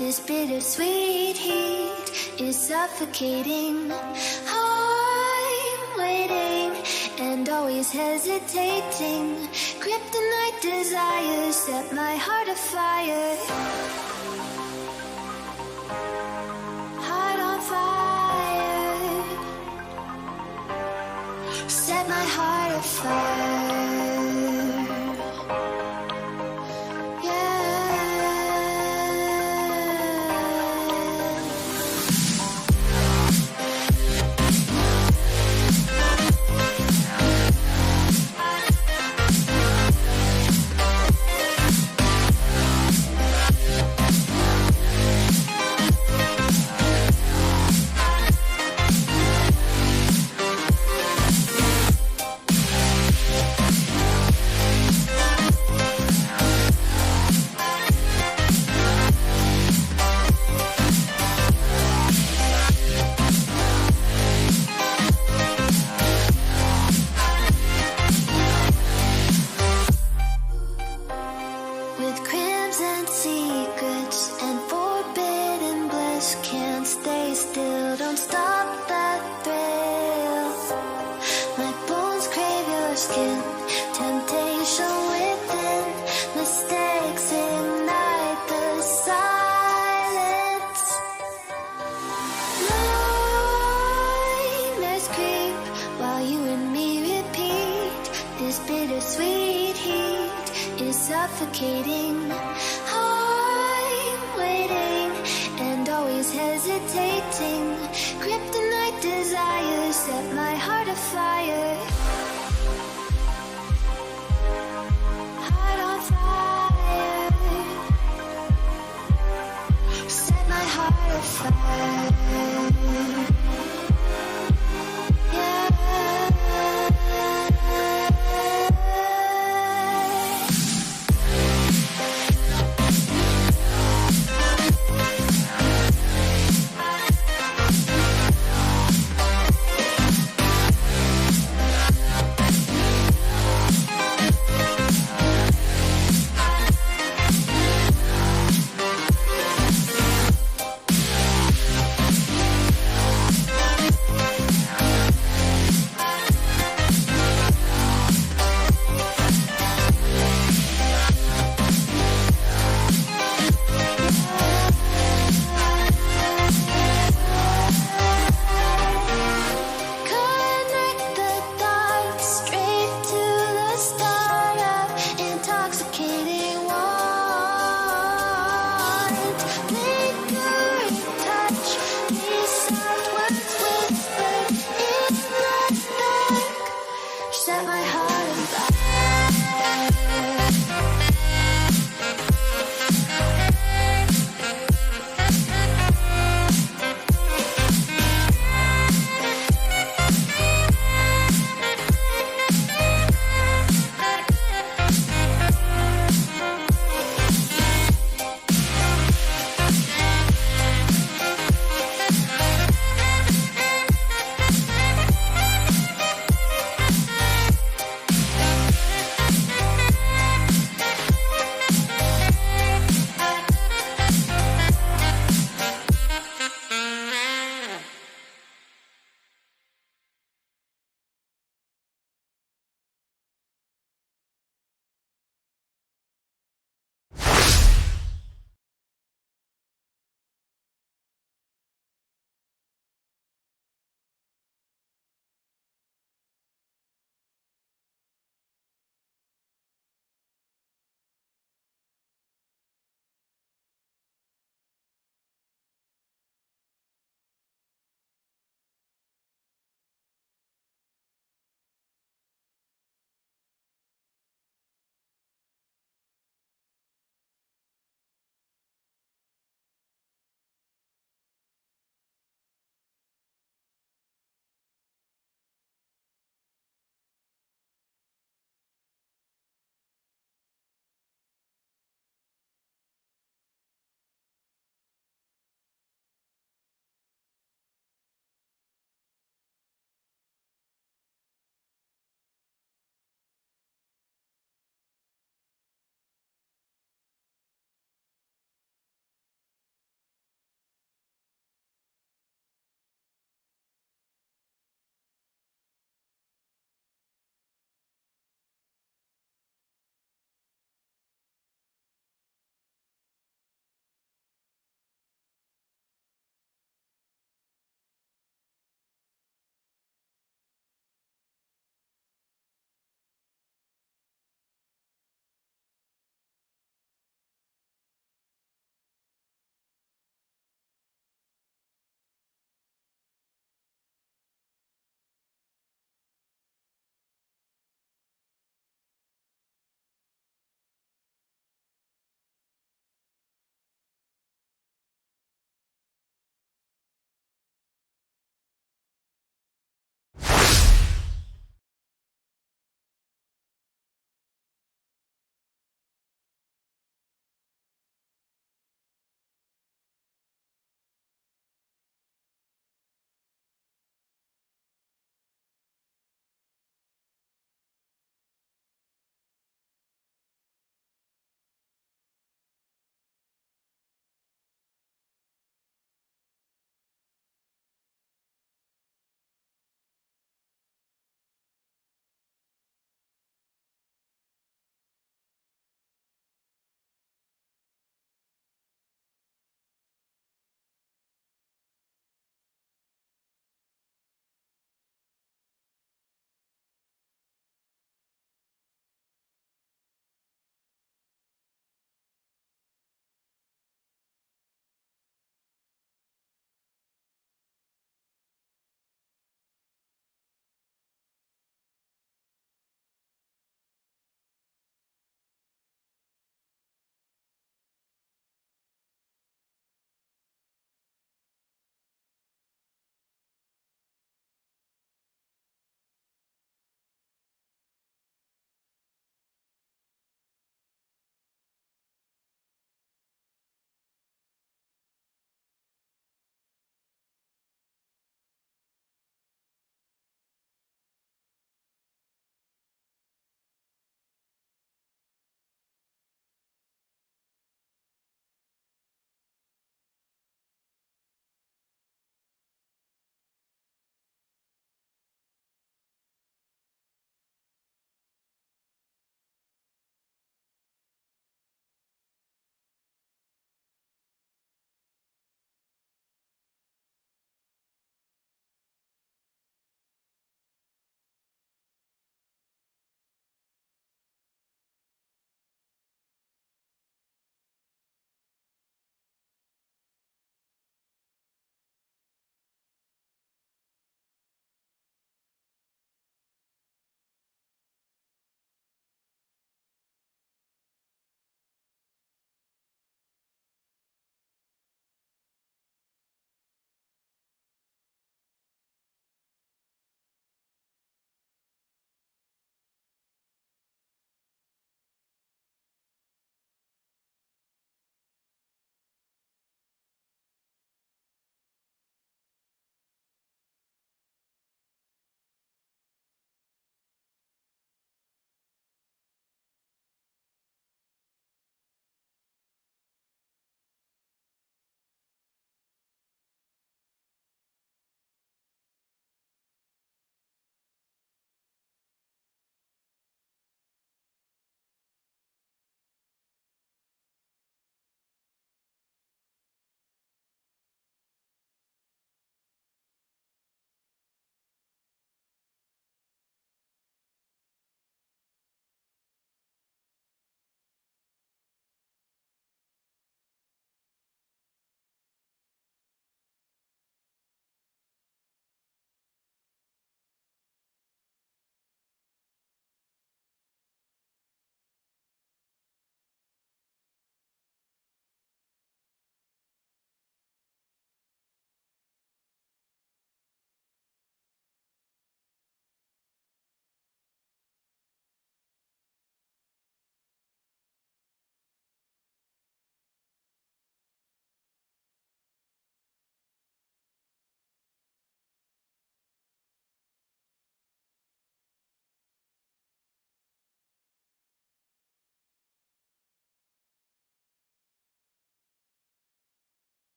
This bittersweet heat is suffocating. I'm waiting and always hesitating. Kryptonite desires set my heart afire. Heart on fire. Set my heart afire. Suffocating. I'm waiting and always hesitating. Kryptonite desires set my heart afire. Heart on fire. Set my heart afire.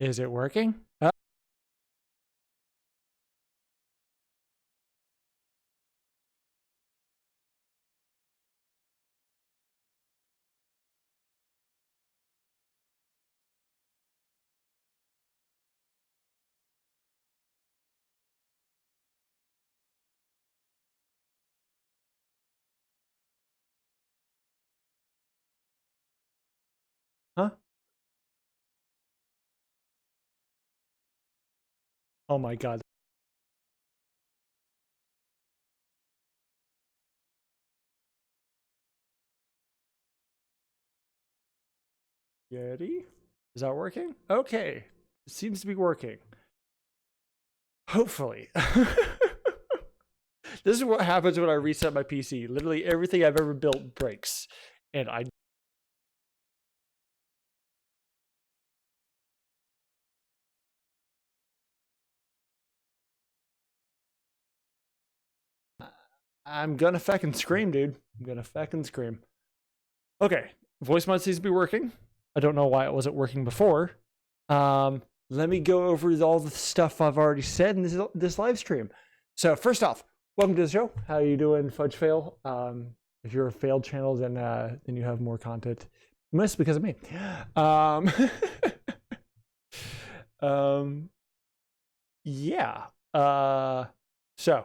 Is it working? Huh? Oh my god. Yeti? Is that working? Okay. It seems to be working. Hopefully. This is what happens when I reset my PC. Literally everything I've ever built breaks. And I'm gonna feckin' scream, dude. I'm gonna feckin' scream. Okay. Voice mod seems to be working. I don't know why it wasn't working before. Let me go over all the stuff I've already said in this live stream. So first off, welcome to the show. How you doing, Fudge Fail? If you're a failed channel, then you have more content. Mostly because of me. Yeah. So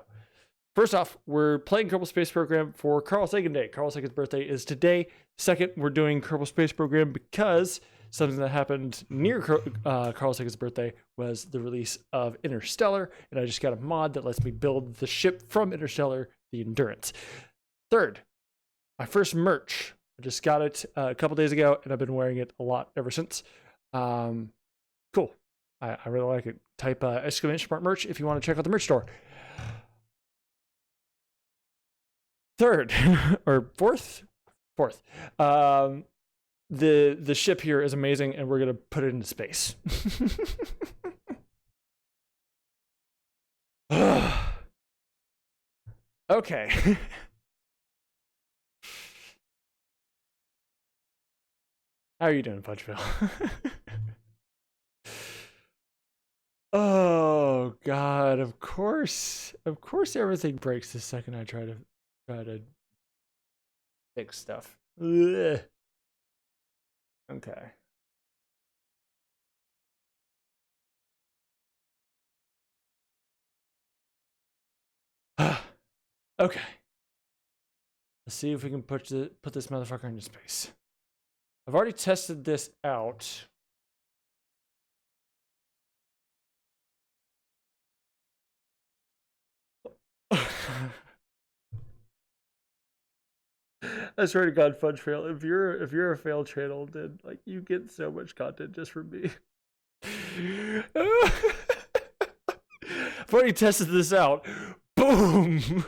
first off, we're playing Kerbal Space Program for Carl Sagan Day. Carl Sagan's birthday is today. Second, we're doing Kerbal Space Program because something that happened near Carl Sagan's birthday was the release of Interstellar, and I just got a mod that lets me build the ship from Interstellar, the Endurance. Third, my first merch. I just got it a couple days ago, and I've been wearing it a lot ever since. Cool. I really like it. Type exclamation mark merch if you want to check out the merch store. Third, or fourth, the ship here is amazing, and we're gonna put it into space. Okay. How are you doing, Fudgeville? Oh god, of course everything breaks the second I try to fix stuff. Ugh. Okay. Okay. Let's see if we can put this motherfucker into space. I've already tested this out. I swear to God, Fudge Fail, if you're a fail channel, then like you get so much content just from me. I've already tested this out. Boom.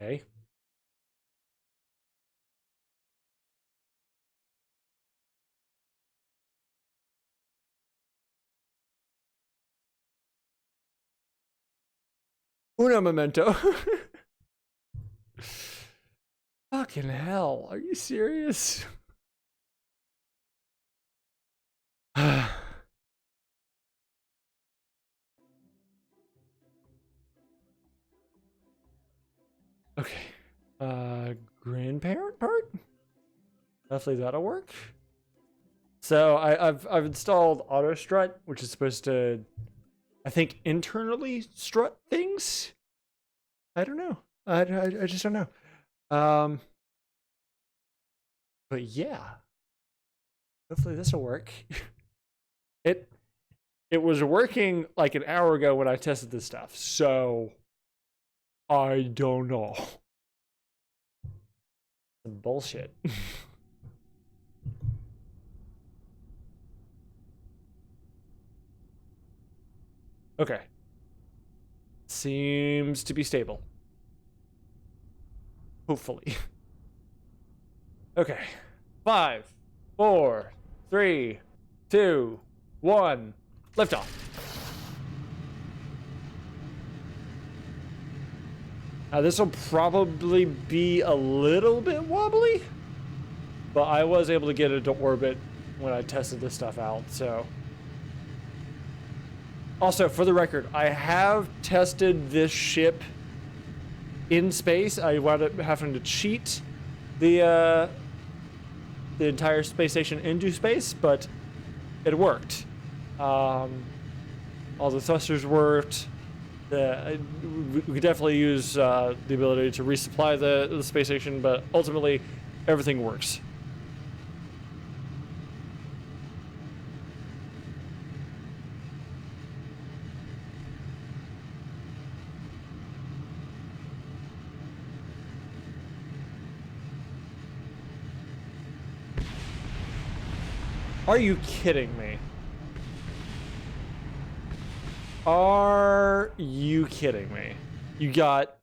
Okay. Uno momento. Fucking hell, are you serious? Okay. Grandparent part? Hopefully that'll work. So I've installed auto strut, which is supposed to, I think, internally strut things. I don't know. I just don't know. But yeah, hopefully this will work. It was working like an hour ago when I tested this stuff, so I don't know. Some bullshit. Okay. Seems to be stable. Hopefully. Okay. 5, 4, 3, 2, 1. Liftoff. Now this will probably be a little bit wobbly, but I was able to get it to orbit when I tested this stuff out. So, also for the record, I have tested this ship in space. I wound up having to cheat the entire space station into space, but it worked. All the thrusters worked. We could definitely use the ability to resupply the space station, but ultimately everything works. Are you kidding me? Are you kidding me? You got...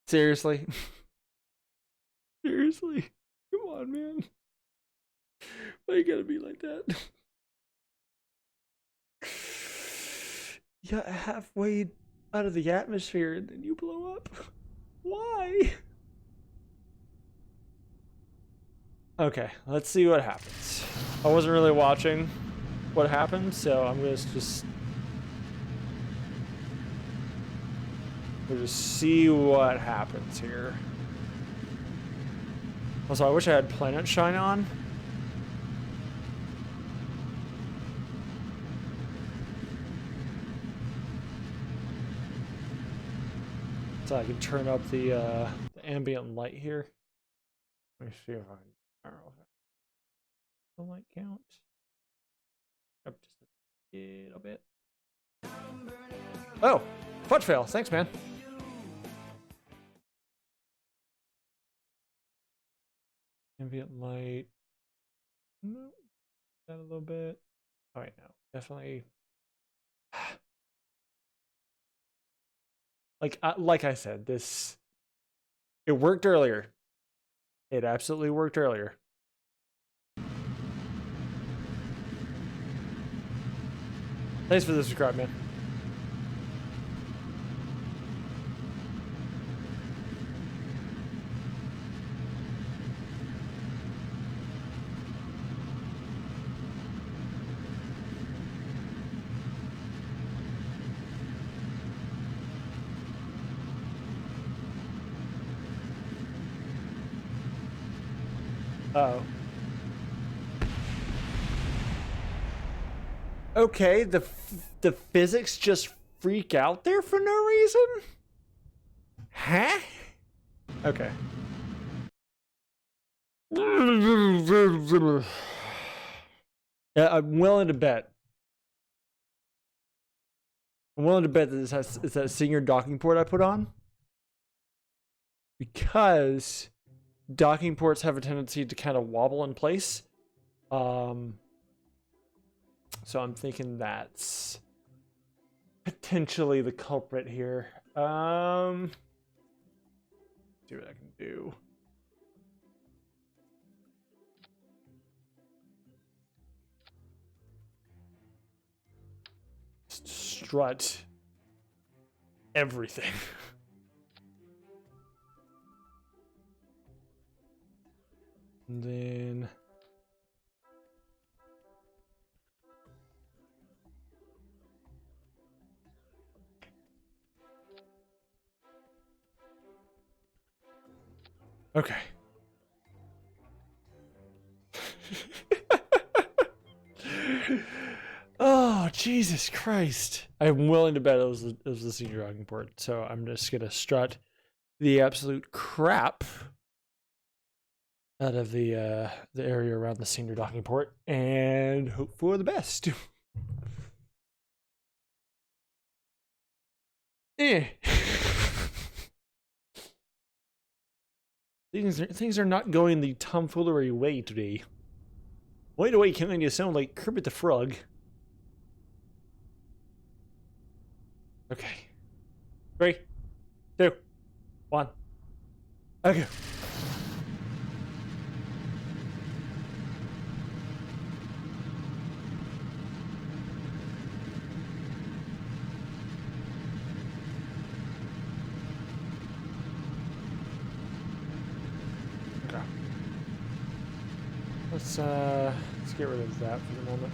Seriously? Seriously? Come on, man. Why you gotta be like that? You got halfway out of the atmosphere and then you blow up? Why? Okay, let's see what happens. I wasn't really watching what happened, so I'm gonna just see what happens here. Also, I wish I had Planet Shine on. So I can turn up the ambient light here. Let me see if I can. The light count up just a little bit. Oh, fudge fail. Thanks, man. Ambient light. No, that a little bit. All right, now definitely. Like I said, it worked earlier. It absolutely worked earlier. Thanks for the subscribe, man. Uh-oh. Okay, the physics just freak out there for no reason? Huh? Okay. Yeah, I'm willing to bet. I'm willing to bet that it's that senior docking port I put on. Because docking ports have a tendency to kind of wobble in place. So I'm thinking that's potentially the culprit here. See what I can do. Strut everything. And then okay. Oh, Jesus Christ. I'm willing to bet it was the senior docking port, so I'm just gonna strut the absolute crap out of the area around the senior docking port and hope for the best. Things are not going the tomfoolery way today. Wait away, can you sound like Kermit the Frog? Okay. 3, 2, 1. Okay. let's get rid of that for the moment.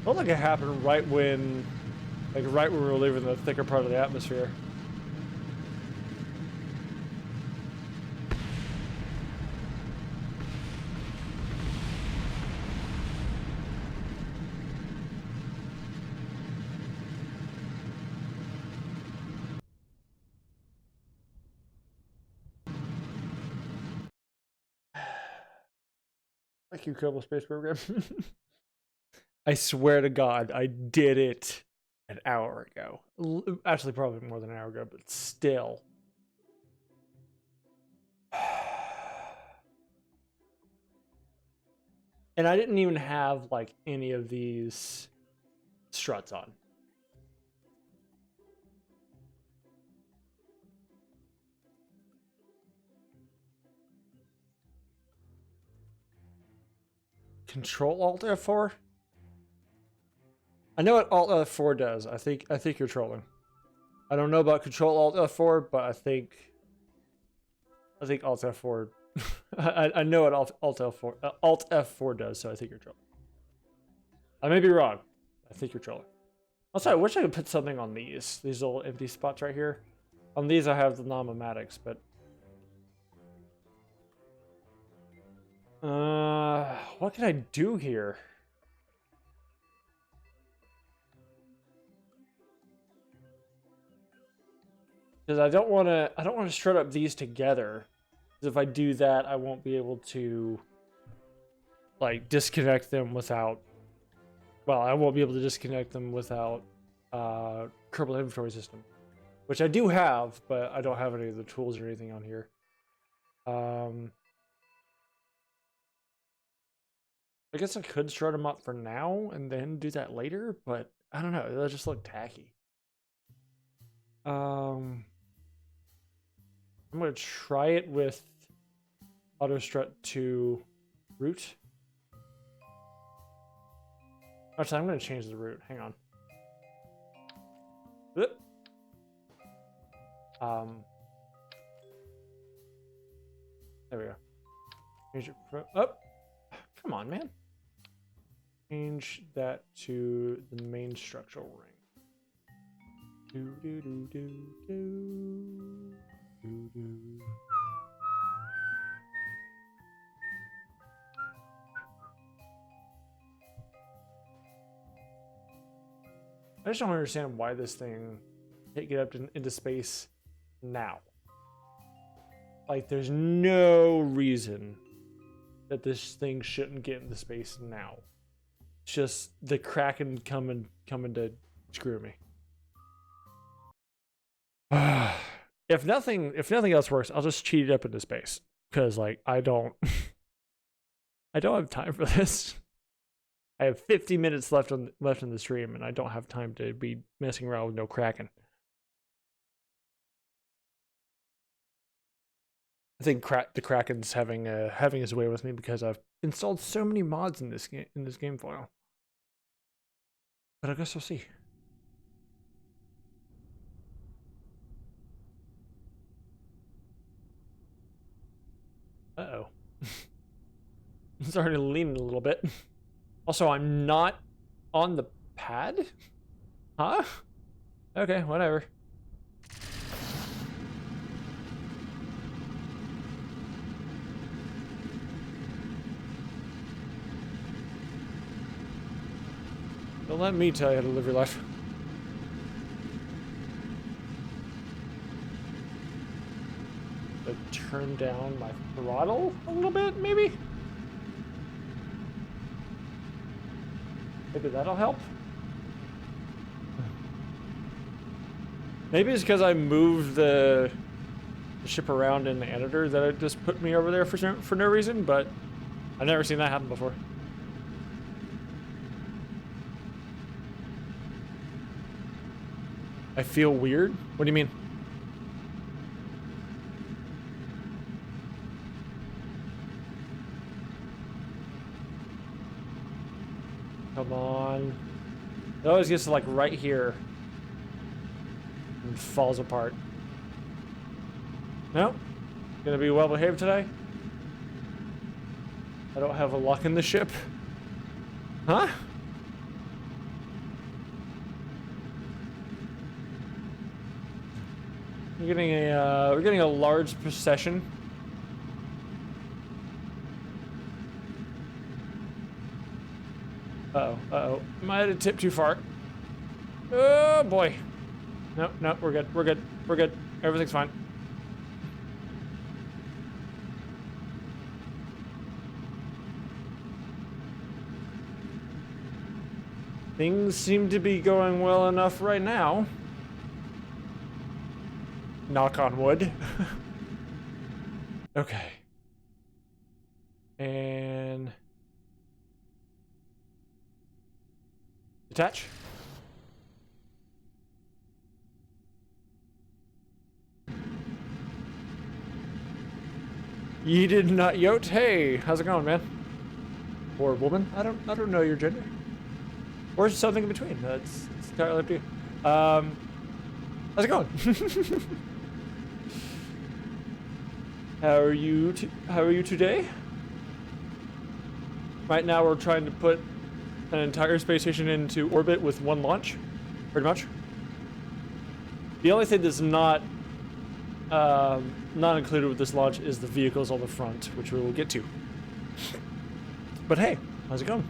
Felt like it happened right when we were leaving the thicker part of the atmosphere. Thank you, Kerbal Space Program. I swear to God, I did it an hour ago. Actually, probably more than an hour ago, but still. And I didn't even have, like, any of these struts on. Control Alt F4? I know what Alt F4 does. I think you're trolling. I don't know about Control Alt F4, but I think Alt F4. I know what Alt F4 does, so I think you're trolling. I may be wrong. I think you're trolling. Also, I wish I could put something on these little empty spots right here. On these, I have the non-nomadics, but what can I do here? Because I don't want to strut up these together. Because if I do that, I won't be able to, like, disconnect them without. Well, I won't be able to disconnect them without Kerbal inventory system, which I do have, but I don't have any of the tools or anything on here. I guess I could strut them up for now and then do that later, but I don't know. That just look tacky. I'm gonna try it with auto strut to root. Actually, I'm gonna change the route. Hang on. Oop. There we go. Change it from up. Oh, come on, man. Change that to the main structural ring. Do do do do do do do. I just don't understand why this thing can't get up into space now. Like, there's no reason that this thing shouldn't get into space now. It's just the Kraken coming to screw me. If nothing else works, I'll just cheat it up into space. Because, like, I don't have time for this. I have 50 minutes left in the stream, and I don't have time to be messing around with no Kraken. I think the Kraken's having his way with me because I've installed so many mods in this game file. But I guess we'll see. Uh-oh. It's already leaning a little bit. Also, I'm not on the pad? Huh? Okay, whatever. Don't let me tell you how to live your life. Turn down my throttle a little bit, maybe? Maybe that'll help. Maybe it's because I moved the ship around in the editor that it just put me over there for no reason, but I've never seen that happen before. I feel weird? What do you mean? Come on. It always gets to like right here and falls apart. No? Gonna be well behaved today? I don't have a lock in the ship. Huh? We're getting a large procession. Uh-oh. Might have tipped too far. Oh boy. No, we're good. Everything's fine. Things seem to be going well enough right now. Knock on wood. Okay. And detach. You did not yote. Hey, how's it going, man? Or woman? I don't know your gender. Or something in between. It's entirely up to you. How's it going? How are you today? Right now we're trying to put an entire space station into orbit with one launch, pretty much. The only thing that's not included with this launch is the vehicles on the front, which we will get to. But hey, how's it going?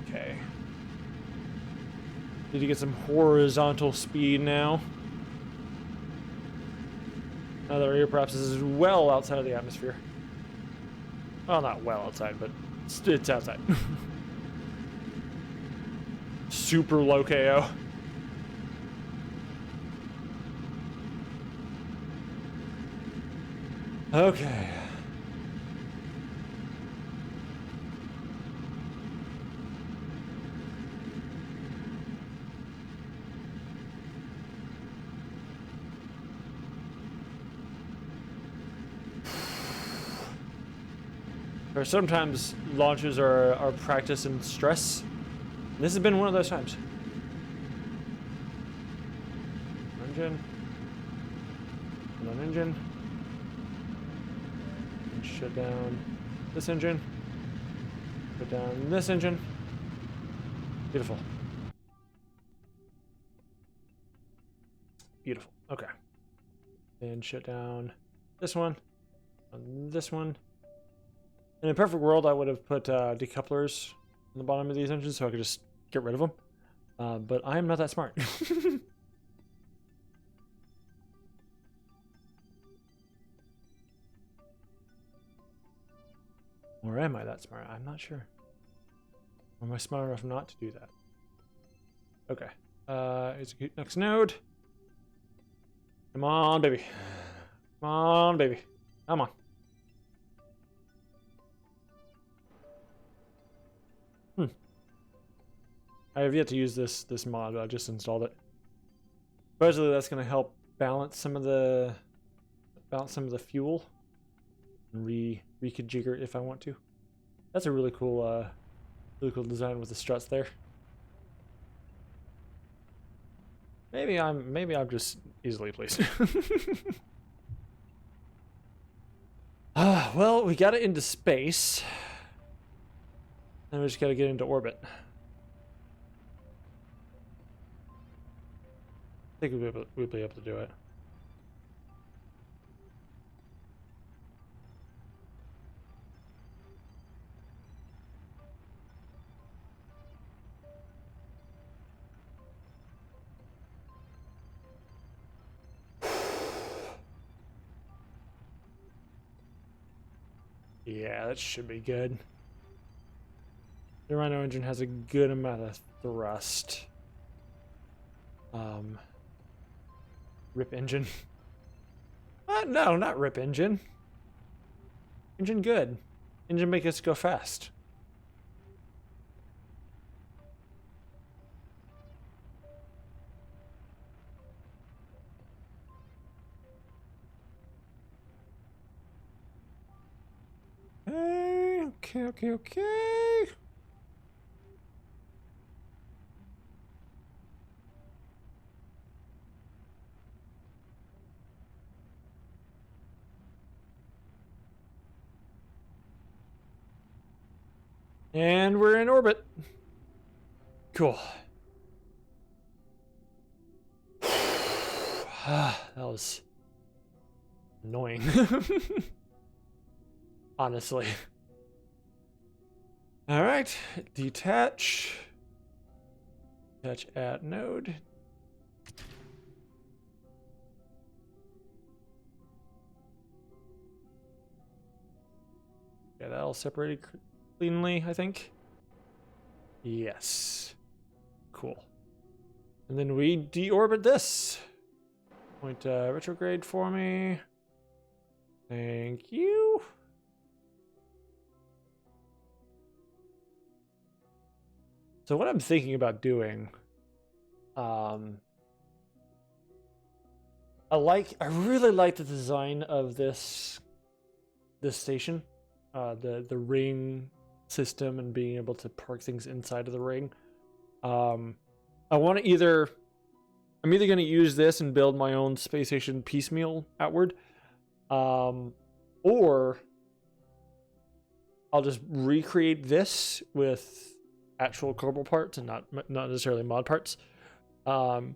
Okay. Need to get some horizontal speed now. Another area perhaps is well outside of the atmosphere. Well, not well outside, but it's outside. Super low KO. Okay. Or sometimes launches are practice and stress. And this has been one of those times. Engine. One engine. And shut down this engine. Shut down this engine. Beautiful. Beautiful. Okay. And shut down this one. On this one. In a perfect world, I would have put decouplers on the bottom of these engines so I could just get rid of them. But I am not that smart. Or am I that smart? I'm not sure. Or am I smart enough not to do that? Okay. Execute next node. Come on, baby. Come on, baby. Come on. I have yet to use this mod, but I just installed it. Supposedly that's going to help balance some of the fuel and reconfigure it if I want to. That's a really cool design with the struts there. Maybe I'm just easily pleased. Well, we got it into space. Then we just got to get into orbit. I think we'll be able to do it. Yeah, that should be good. The Rhino engine has a good amount of thrust. Rip engine. No, not rip engine. Engine good. Engine make us go fast. Okay. And we're in orbit. Cool. That was annoying. Honestly. All right, detach. Detach at node. Yeah, that all separated cleanly, I think. Yes. Cool. And then we deorbit this. Point retrograde for me. Thank you. So what I'm thinking about doing, I really like the design of this station, the ring system and being able to park things inside of the ring. I'm either going to use this and build my own space station piecemeal outward, or I'll just recreate this with actual Kerbal parts and not necessarily mod parts, and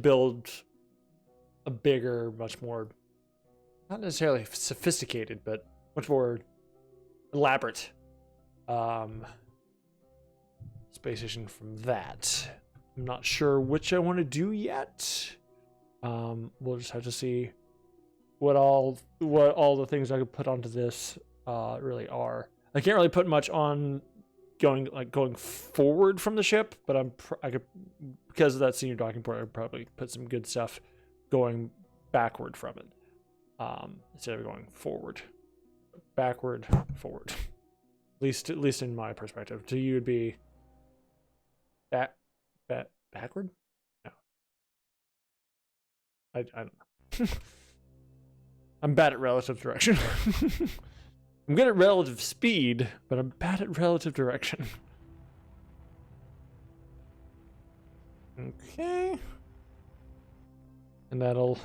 build a bigger, much more, not necessarily sophisticated, but much more elaborate space station from that. I'm not sure which I want to do yet. We'll just have to see what all the things I could put onto this really are. I can't really put much on going forward from the ship, but I could, because of that senior docking port, I'd probably put some good stuff going backward from it, instead of going forward. Backward, forward. At least in my perspective. To you, would be backward? No. I don't know. I'm bad at relative direction. I'm good at relative speed, but I'm bad at relative direction. Okay. And that'll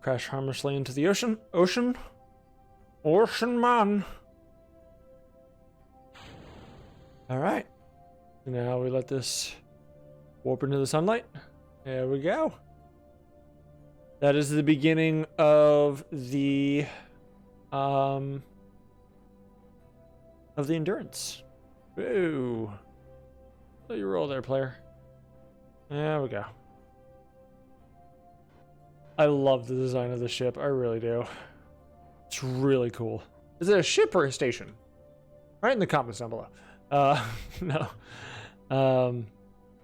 crash harmlessly into the ocean. Ocean man. All right. Now we let this warp into the sunlight. There we go. That is the beginning of the endurance. Ooh. Let you roll there, player. There we go. I love the design of the ship. I really do. It's really cool. Is it a ship or a station? Write in the comments down below. No.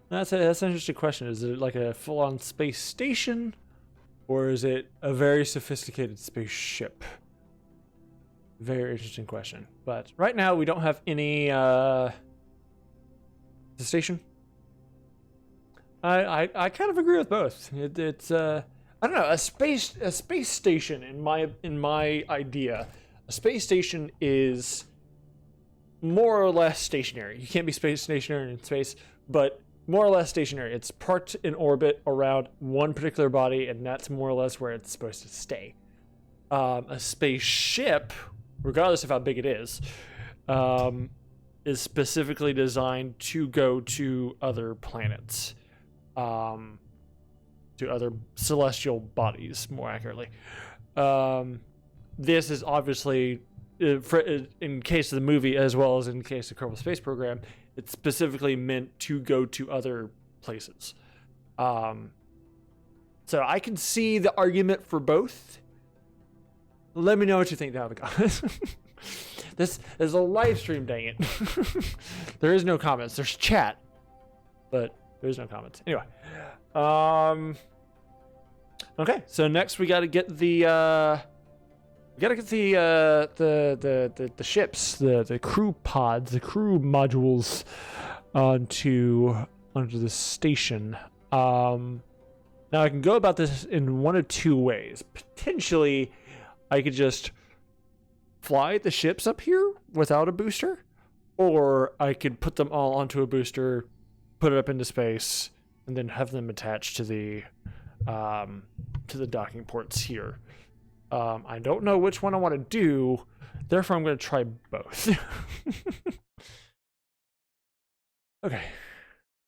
That's an interesting question. Is it like a full-on space station, or is it a very sophisticated spaceship? Very interesting question. But right now we don't have any the station. I kind of agree with both. It's I don't know, a space station in my idea. A space station is more or less stationary. You can't be stationary in space, but more or less stationary. It's parked in orbit around one particular body, and that's more or less where it's supposed to stay. A spaceship, regardless of how big it is specifically designed to go to other planets, to other celestial bodies, more accurately. This is obviously, in case of the movie as well as in case of Kerbal Space Program, it's specifically meant to go to other places. So I can see the argument for both. Let me know what you think down in the comments. This is a live stream, dang it. There is no comments. There's chat, but there's no comments. Anyway, okay. So next we got to get the the ships, the crew pods, the crew modules onto the station. Now I can go about this in one of two ways. Potentially, I could just fly the ships up here without a booster, or I could put them all onto a booster, put it up into space, and then have them attached to the docking ports here. I don't know which one I want to do, therefore I'm going to try both. Okay.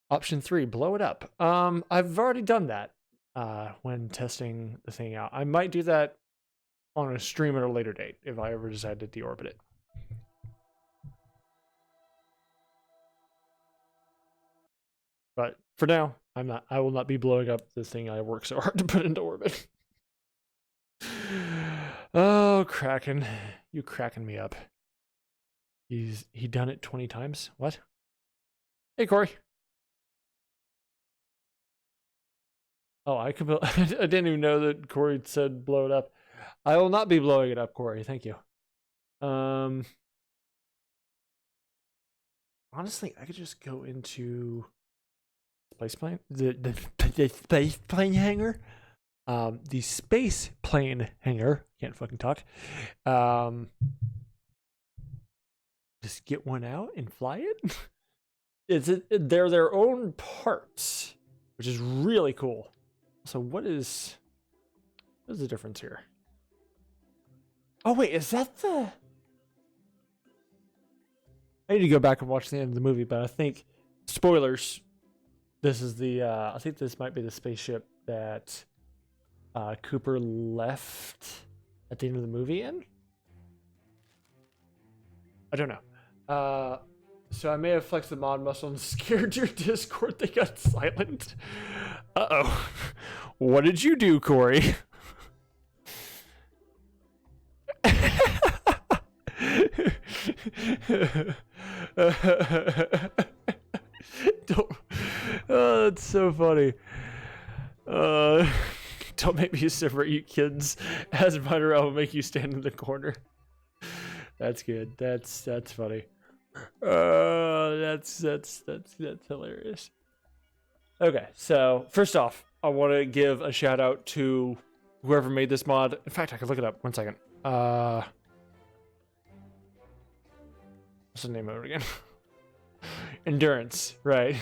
Option 3, blow it up. I've already done that when testing the thing out. I might do that on a stream at a later date if I ever decide to deorbit it. But for now, I will not be blowing up the thing I worked so hard to put into orbit. Oh, Kraken. You cracking me up. He done it 20 times? What? Hey, Corey. Oh, I didn't even know that Corey said blow it up. I will not be blowing it up, Corey. Thank you. Honestly, I could just go into space plane, the space plane hangar. The space plane hangar. Can't fucking talk. Just get one out and fly it. They're their own parts, which is really cool. So what is the difference here? Oh wait, is that the... I need to go back and watch the end of the movie, but I think, spoilers, this is the, I think this might be the spaceship that Cooper left at the end of the movie in? I don't know. So I may have flexed the mod muscle and scared your Discord. They got silent. Uh-oh. What did you do, Corey? Don't, oh, that's so funny. Don't make me separate you kids. As Minor, I will make you stand in the corner. That's good. That's funny. That's hilarious. Okay, so first off, I want to give a shout out to whoever made this mod. In fact, I could look it up. 1 second. What's the name of it again? Endurance, right?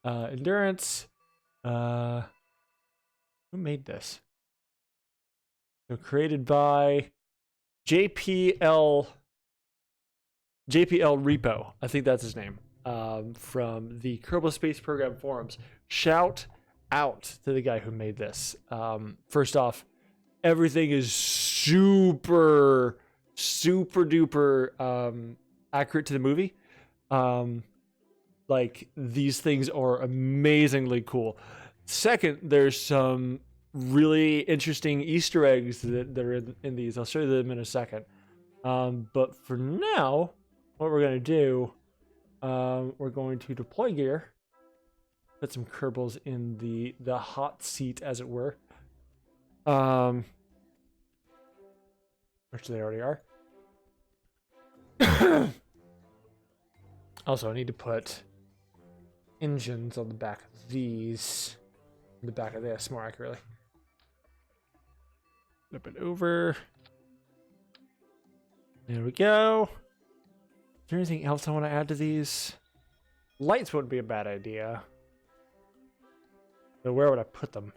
Endurance. Who made this? So created by JPL Repo. I think that's his name. From the Kerbal Space Program forums. Shout out to the guy who made this. First off, everything is super duper accurate to the movie. Like, these things are amazingly cool. Second, there's some really interesting Easter eggs that are in these. I'll show you them in a second. But for now, what we're going to do, we're going to deploy gear, put some Kerbals in the hot seat, as it were. Which they already are. Also, I need to put engines on the back of these. The back of this, more accurately. Flip it over. There we go. Is there anything else I want to add to these? Lights wouldn't be a bad idea. But where would I put them?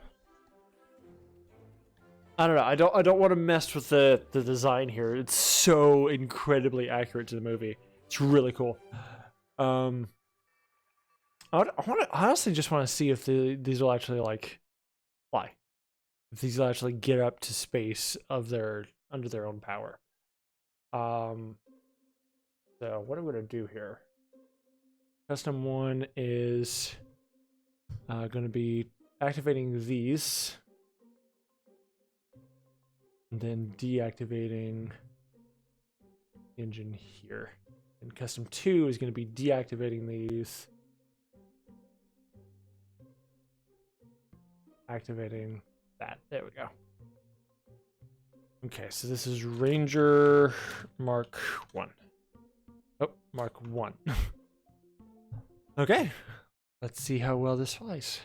I don't know. I don't want to mess with the design here. It's so incredibly accurate to the movie. It's really cool. I honestly just want to see if these will actually like fly. If these will actually get up to space under their own power. So what I'm gonna do here. Custom one is going to be activating these. And then deactivating engine here. And custom 2 is going to be deactivating these. Activating that. There we go. Okay, so this is Ranger Mark 1. Oh, Mark 1. Okay, let's see how well this flies.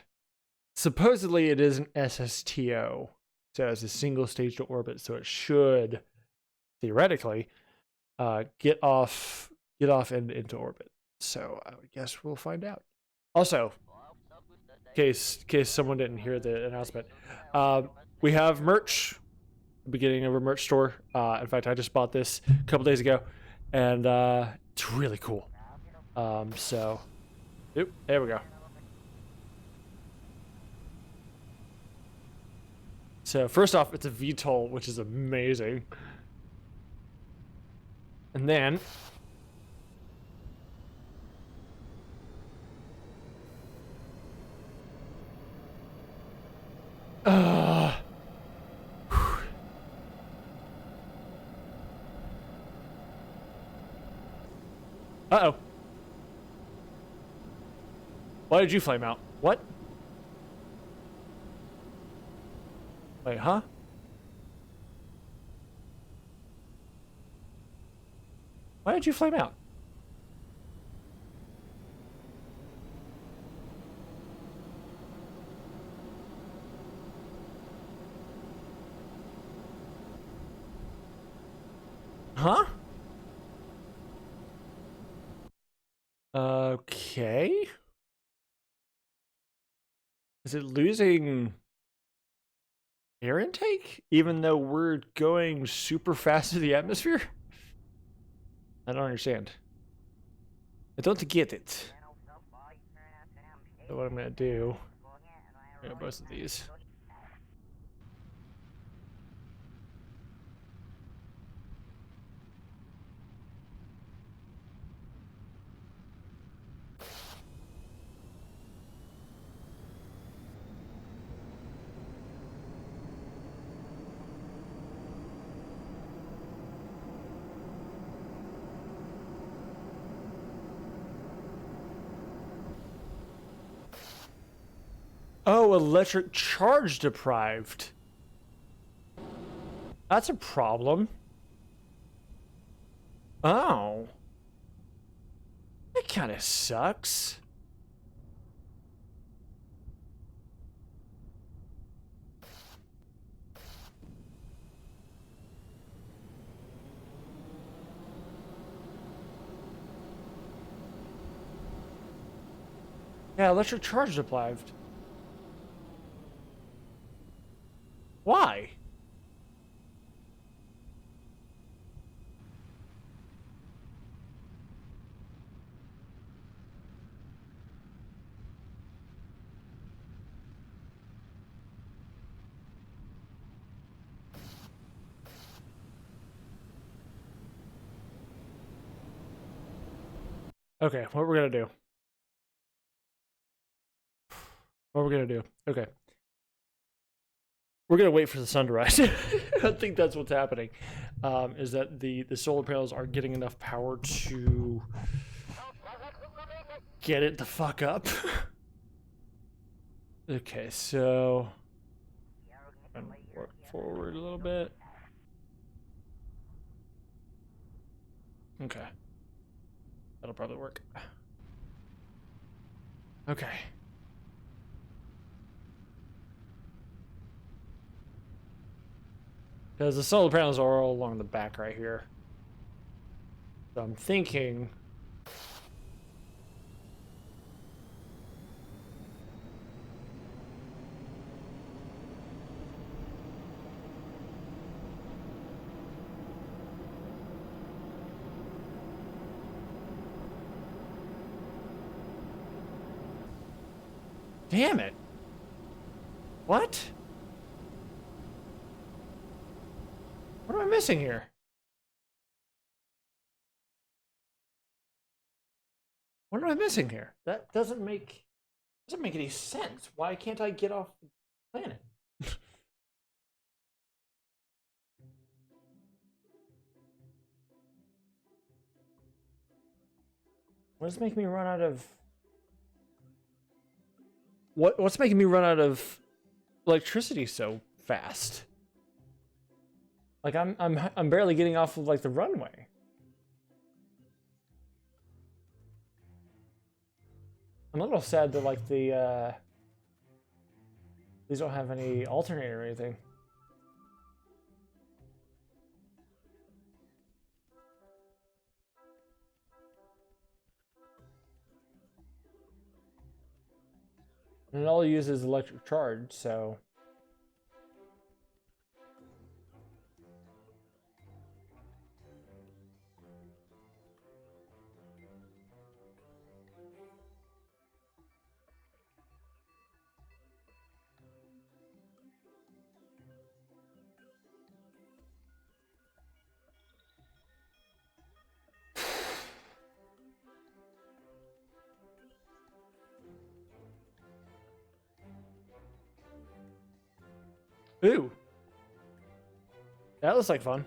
Supposedly it is an SSTO. So it's a single stage to orbit, so it should theoretically, get off and into orbit. So I would guess we'll find out. Also, in case someone didn't hear the announcement, we have merch. Beginning of a merch store. In fact, I just bought this a couple days ago, and it's really cool. So, oop, there we go. So first off, it's a VTOL, which is amazing. And then uh-oh. Why did you flame out? What? Wait, huh? Why did you flame out? Huh? Okay. Is it losing air intake even though we're going super fast through the atmosphere? I don't understand. I don't get it. So what I'm gonna do, both of these. Oh, electric charge deprived. That's a problem. Oh. That kind of sucks. Yeah, electric charge deprived. Why? Okay, what we're gonna do. What we're gonna do. Okay. We're gonna wait for the sun to rise. I think that's what's happening. Is that the solar panels aren't getting enough power to get it the fuck up. Okay, so work forward a little bit. Okay. That'll probably work. Okay. Because the solar panels are all along the back right here. So I'm thinking... Damn it! What? What am I missing here? What am I missing here? That doesn't make any sense. Why can't I get off the planet? What does make me run out of... What's making me run out of electricity so fast? Like I'm barely getting off of like the runway. I'm a little sad that like the these don't have any alternator or anything. And it all uses electric charge, so. Ooh. That looks like fun.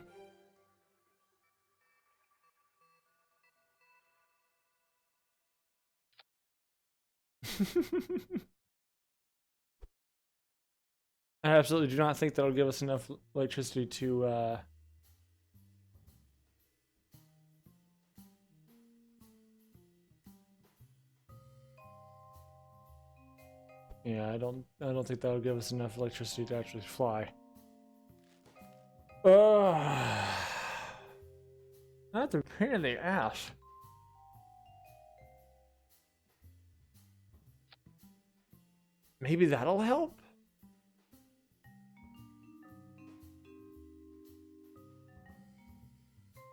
I absolutely do not think that'll give us enough electricity to yeah, I don't think that'll give us enough electricity to actually fly. That's a pain in the ass. Maybe that'll help?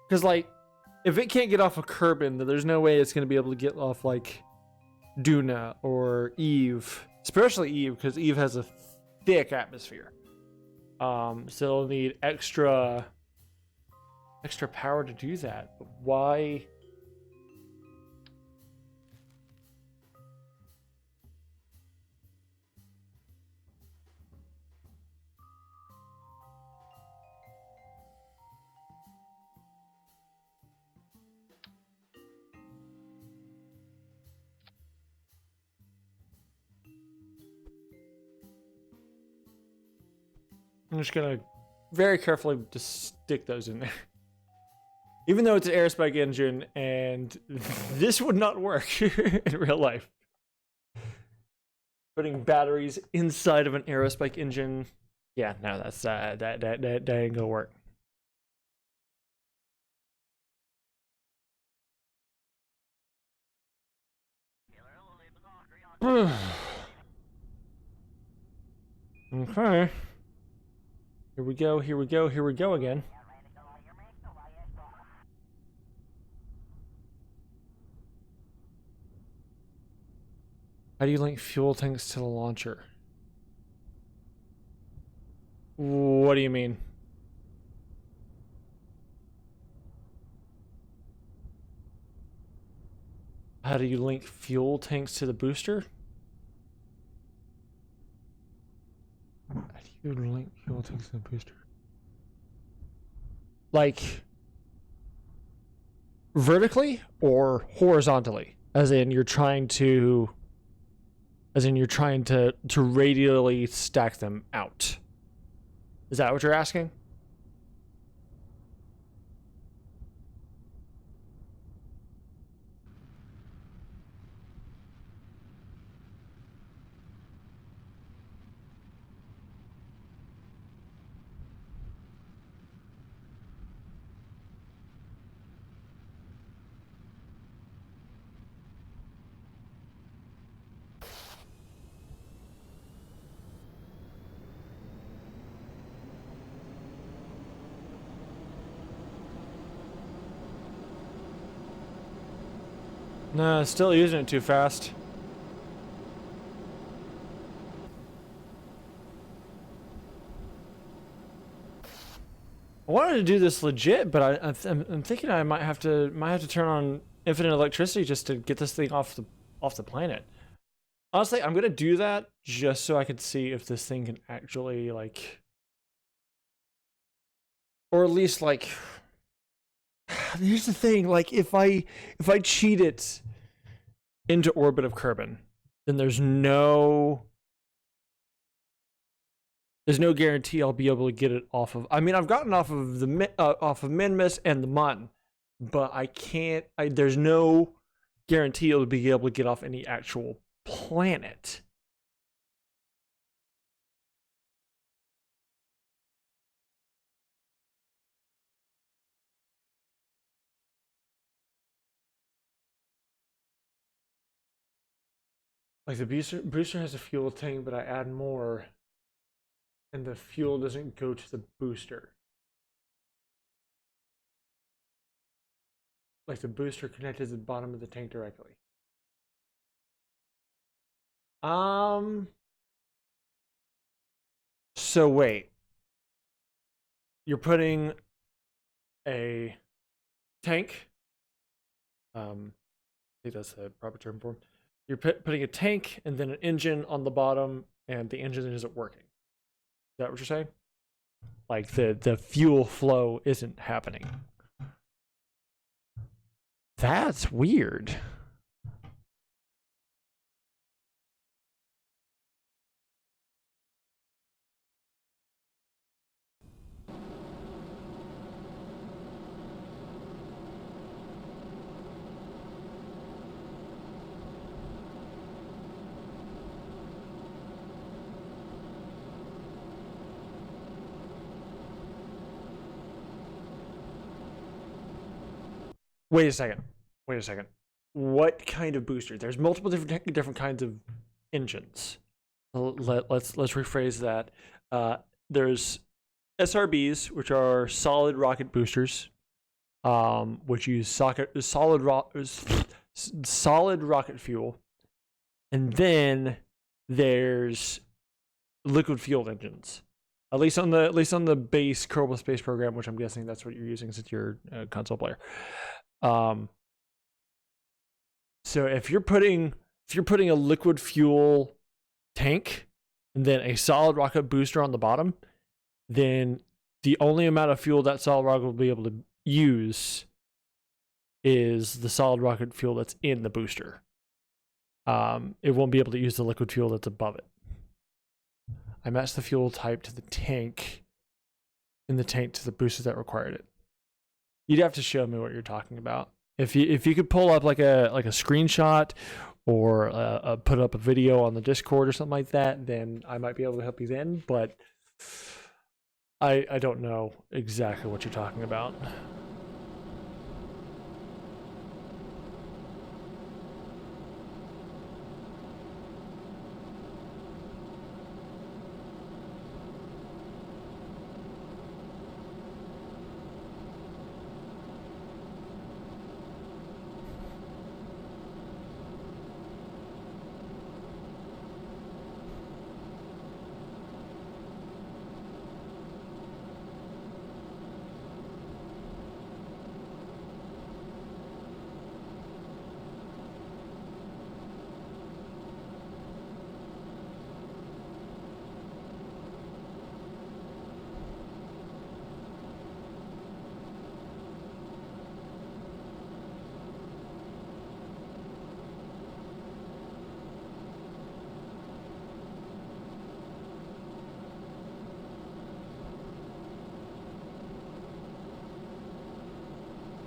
Because, like, if it can't get off of Kerbin, then there's no way it's going to be able to get off, like, Duna or Eve. Especially Eve, because Eve has a thick atmosphere. So it'll need extra power to do that. But why? I'm just gonna very carefully just stick those in there. Even though it's an aerospike engine, and this would not work in real life. Putting batteries inside of an aerospike engine, yeah, no, that's that ain't gonna work. Okay. Here we go, here we go, here we go again. How do you link fuel tanks to the launcher? What do you mean? How do you link fuel tanks to the booster? How do you link fuel tanks to the booster? Like vertically or horizontally? As in you're trying to radially stack them out. Is that what you're asking? No, still using it too fast. I wanted to do this legit, but I'm thinking I might have to turn on infinite electricity just to get this thing off the planet. Honestly, I'm gonna do that just so I can see if this thing can actually like, or at least like. Here's the thing: like if I cheat it into orbit of Kerbin, then there's no guarantee I'll be able to get it off of. I mean, I've gotten off of the off of Minmus and the Mun, but I can't. There's no guarantee it'll be able to get off any actual planet. Like the booster has a fuel tank, but I add more, and the fuel doesn't go to the booster. Like the booster connected to the bottom of the tank directly. So wait. You're putting a tank. I think that's the proper term for it. You're putting a tank and then an engine on the bottom, and the engine isn't working. Is that what you're saying? Like the fuel flow isn't happening. That's weird. Wait a second. Wait a second. What kind of booster? There's multiple different kinds of engines. Let's rephrase that. There's SRBs, which are solid rocket boosters, which use solid rocket fuel, and then there's liquid fueled engines. At least on the base Kerbal Space Program, which I'm guessing that's what you're using since you're a console player. So if you're putting a liquid fuel tank and then a solid rocket booster on the bottom, then the only amount of fuel that solid rocket will be able to use is the solid rocket fuel that's in the booster. It won't be able to use the liquid fuel that's above it. I matched the fuel type to the tank, and the tank to the boosters that required it. You'd have to show me what you're talking about. If you could pull up like a screenshot or put up a video on the Discord or something like that, then I might be able to help you then. But I don't know exactly what you're talking about.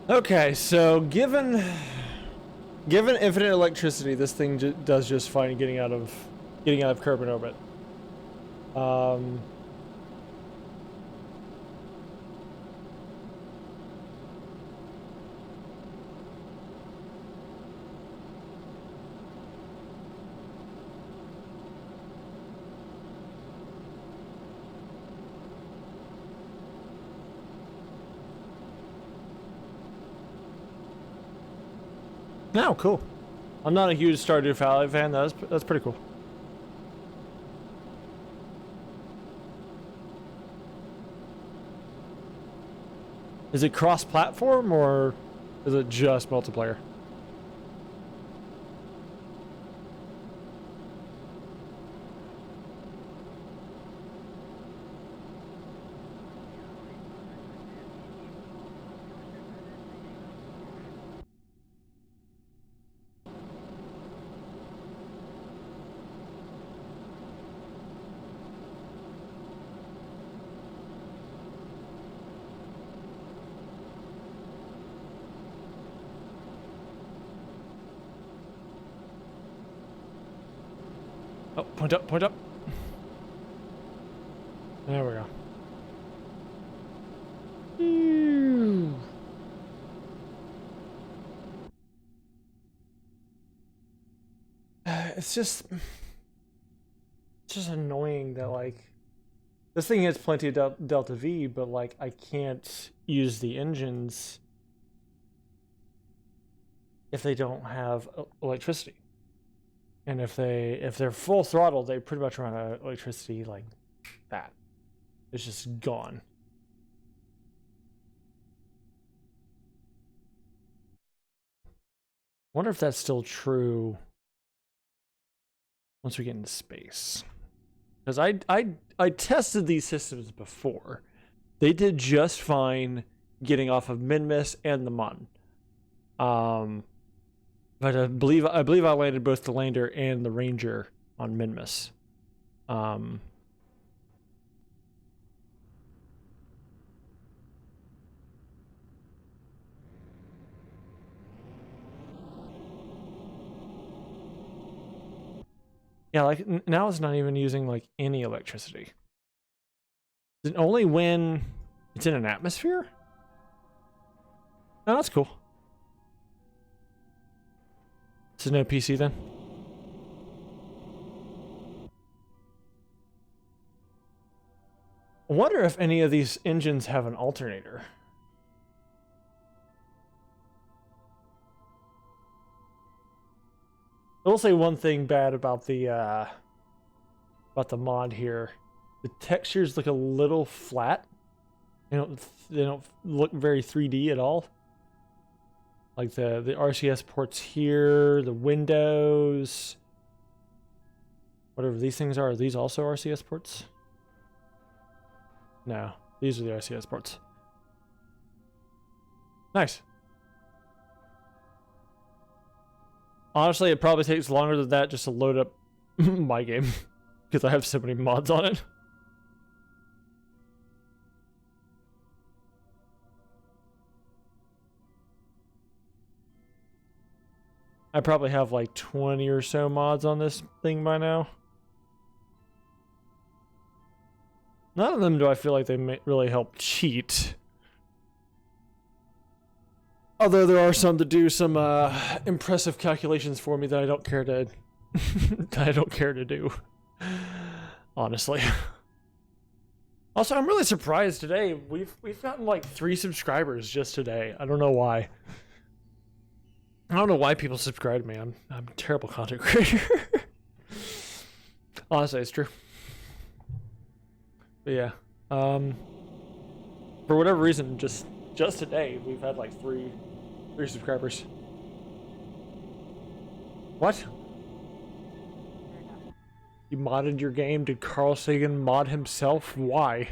Okay, so given infinite electricity, this thing does just fine getting out of Kerbal orbit. No, cool. I'm not a huge Stardew Valley fan. That's pretty cool. Is it cross-platform or is it just multiplayer? Oh, point up, point up. There we go. it's just annoying that like this thing has plenty of delta V, but like I can't use the engines if they don't have electricity. And if they're full throttle, they pretty much run out of electricity like that. It's just gone. Wonder if that's still true once we get into space. Because I tested these systems before. They did just fine getting off of Minmus and the Mun. But I believe I landed both the Lander and the Ranger on Minmus. Yeah, like now it's not even using like any electricity. Is it only when it's in an atmosphere? Oh, that's cool. So no PC then? I wonder if any of these engines have an alternator. I will say one thing bad about the mod here. The textures look a little flat. They don't look very 3D at all. Like the RCS ports here, the windows, whatever these things are these also RCS ports? No, these are the RCS ports. Nice. Honestly, it probably takes longer than that just to load up my game because I have so many mods on it. I probably have like 20 or so mods on this thing by now. None of them do I feel like they really help cheat. Although there are some that do some impressive calculations for me that I don't care to that I don't care to do. Honestly. Also, I'm really surprised today. We've gotten like 3 subscribers just today. I don't know why. I don't know why people subscribe to me. I'm a terrible content creator. Honestly, it's true. But yeah. For whatever reason, just today we've had like 3 subscribers. What? You modded your game? Did Carl Sagan mod himself? Why?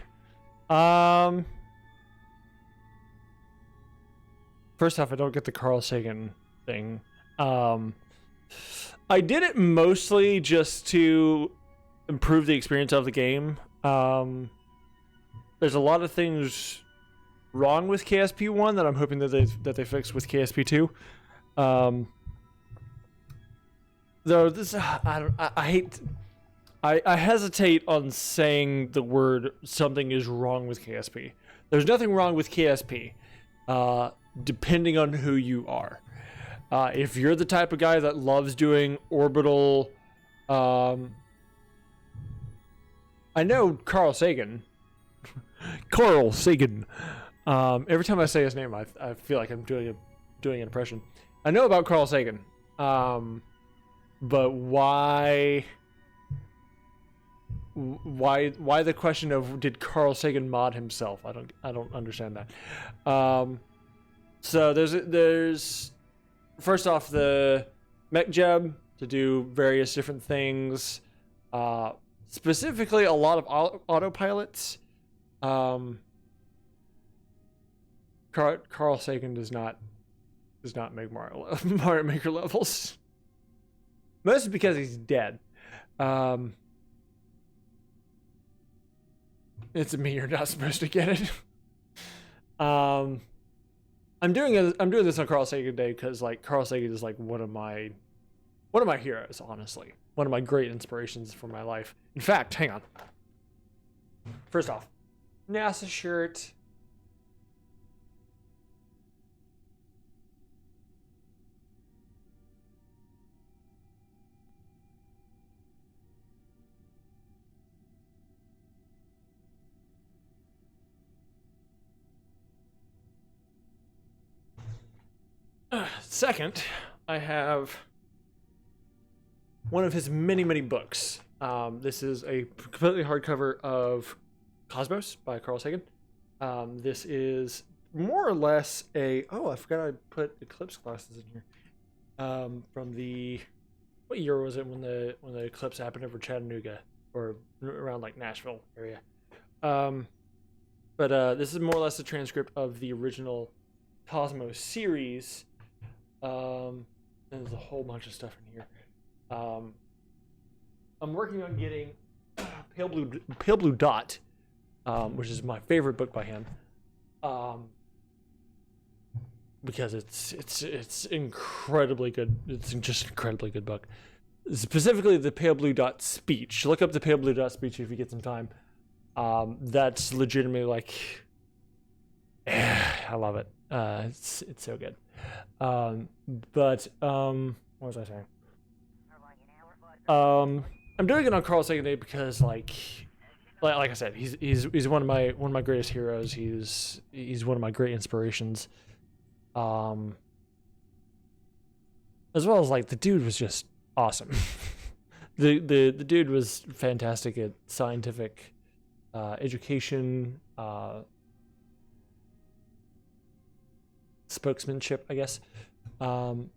First off, I don't get the Carl Sagan thing. I did it mostly just to improve the experience of the game. There's a lot of things wrong with KSP1 that I'm hoping that they fix with KSP2. Though this, I hesitate on saying the word something is wrong with KSP. There's nothing wrong with KSP, depending on who you are. If you're the type of guy that loves doing orbital, I know Carl Sagan. Carl Sagan. Every time I say his name, I feel like I'm doing an impression. I know about Carl Sagan, but why the question of did Carl Sagan mod himself? I don't understand that. So there's first off the mech jeb to do various different things. Specifically, a lot of autopilots. Carl Sagan does not make Mario Maker levels. Mostly because he's dead. It's a me. You're not supposed to get it. I'm doing this on Carl Sagan Day because like Carl Sagan is like one of my heroes. Honestly, one of my great inspirations for my life. In fact, hang on. First off, NASA shirt. Second, I have one of his many books. This is a completely hardcover of Cosmos by Carl Sagan. This is more or less a... Oh, I forgot I put Eclipse glasses in here. From the... What year was it when the eclipse happened over Chattanooga? Or around like Nashville area. But this is more or less a transcript of the original Cosmos series. And there's a whole bunch of stuff in here. I'm working on getting Pale Blue Dot, which is my favorite book by him, because it's incredibly good. It's just an incredibly good book. Specifically, the Pale Blue Dot speech. Look up the Pale Blue Dot speech if you get some time. That's legitimately like, I love it. It's so good. What was I saying? I'm doing it on Carl Sagan Day because like I said, he's one of my greatest heroes. He's one of my great inspirations. As well as like the dude was just awesome. the dude was fantastic at scientific education, spokesmanship, I guess. But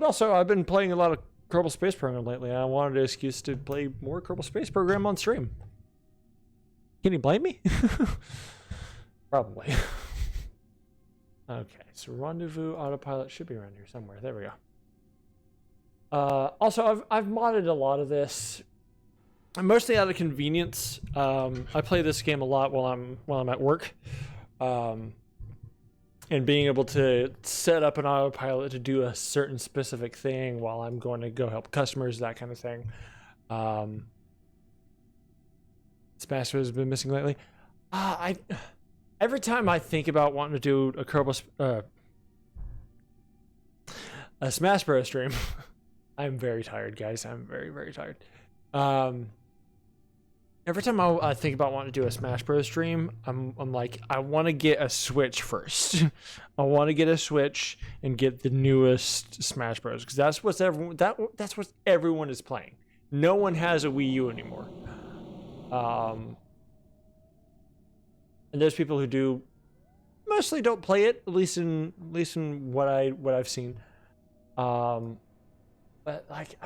also, I've been playing a lot of Kerbal Space Program lately. I wanted an excuse to play more Kerbal Space Program on stream. Can you blame me? Probably. Okay, so Rendezvous Autopilot should be around here somewhere. There we go. Also, I've modded a lot of this, mostly out of convenience. I play this game a lot while I'm at work. And being able to set up an autopilot to do a certain specific thing while I'm going to go help customers, that kind of thing. Smash Bros has been missing lately. Every time I think about wanting to do a Smash Bros stream, I'm very tired, guys. I'm very tired. Every time I think about wanting to do a Smash Bros stream, I'm like, I want to get a Switch first. I want to get a Switch and get the newest Smash Bros because that's what everyone is playing. No one has a Wii U anymore. And there's people who do mostly don't play it, at least in what I've seen. But like.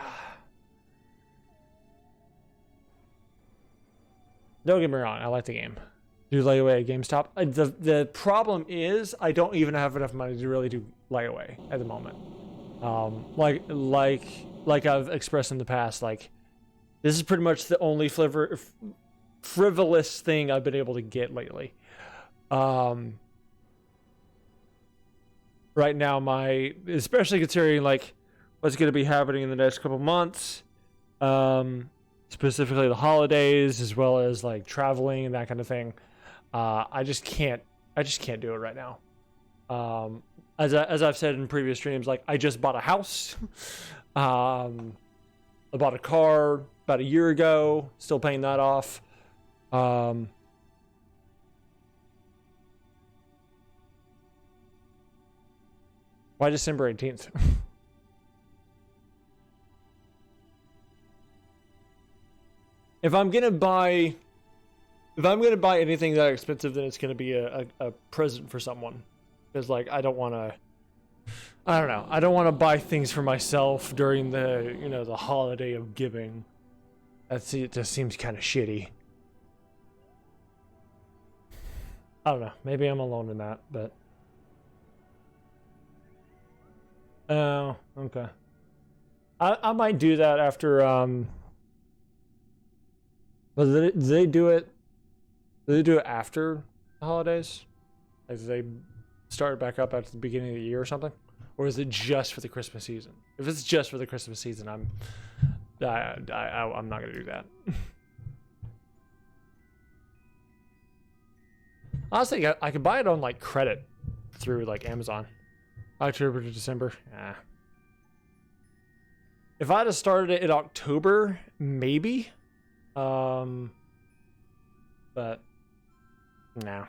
Don't get me wrong, I like the game. Do layaway at GameStop. The problem is I don't even have enough money to really do layaway at the moment. Like I've expressed in the past, like this is pretty much the only frivolous thing I've been able to get lately. Right now, especially considering like what's going to be happening in the next couple months. Specifically the holidays, as well as like traveling and that kind of thing. I just can't do it right now. As I've said in previous streams, like I just bought a house. I bought a car about a year ago, still paying that off. Why December 18th? If I'm gonna buy anything that expensive, then it's gonna be a present for someone, because like I don't want to buy things for myself during the holiday of giving. It just seems kind of shitty. I don't know. Maybe I'm alone in that, but oh, okay. I might do that after But do they do it after the holidays? Like, do they start back up at the beginning of the year or something? Or is it just for the Christmas season? If it's just for the Christmas season, I'm not gonna do that. Honestly, I could buy it on like credit through like Amazon. October to December. If I'd have started it in October, maybe. But no.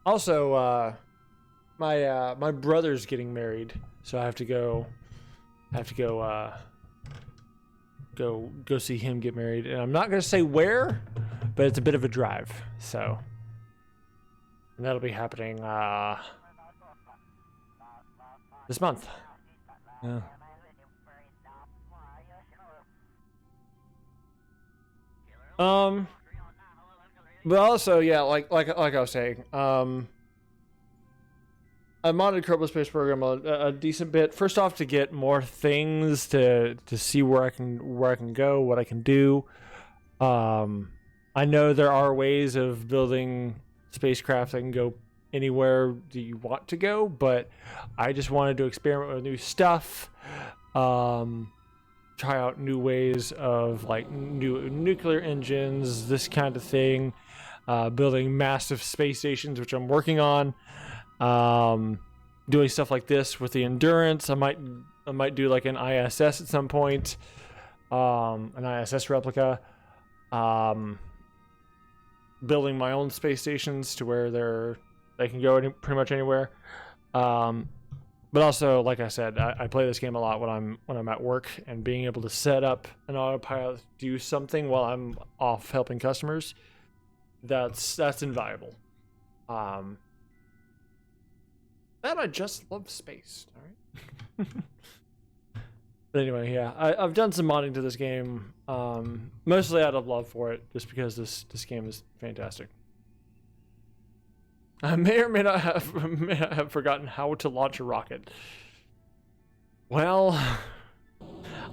Also, my brother's getting married, so I have to go. Go see him get married, and I'm not gonna say where, but it's a bit of a drive. So, and that'll be happening this month. Yeah. But also, yeah, like I was saying, I modded Kerbal Space Program a decent bit. First off, to get more things to see where I can go, what I can do. I know there are ways of building spacecraft that can go anywhere that you want to go, but I just wanted to experiment with new stuff. Try out new ways of like new nuclear engines, this kind of thing. Building massive space stations, which I'm working on. Doing stuff like this with the Endurance. I might do like an ISS at some point. An ISS replica. Building my own space stations to where they can go pretty much anywhere. But also, like I said, I play this game a lot when I'm at work, and being able to set up an autopilot to do something while I'm off helping customers, that's invaluable. And I just love space. All right. But anyway, yeah, I've done some modding to this game, mostly out of love for it, just because this game is fantastic. I may or may not have forgotten how to launch a rocket. Well,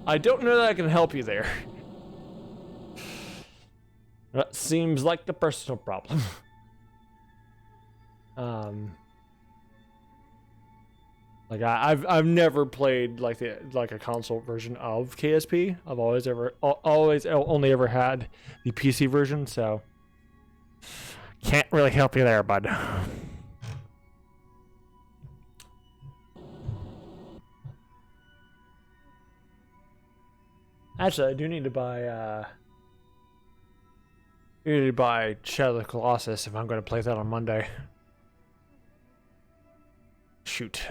I don't know that I can help you there. That seems like a personal problem. Like I've never played like a console version of KSP. I've always only ever had the PC version, so can't really help you there, bud. Actually, I do need to buy Shadow of the Colossus if I'm going to play that on Monday. Shoot.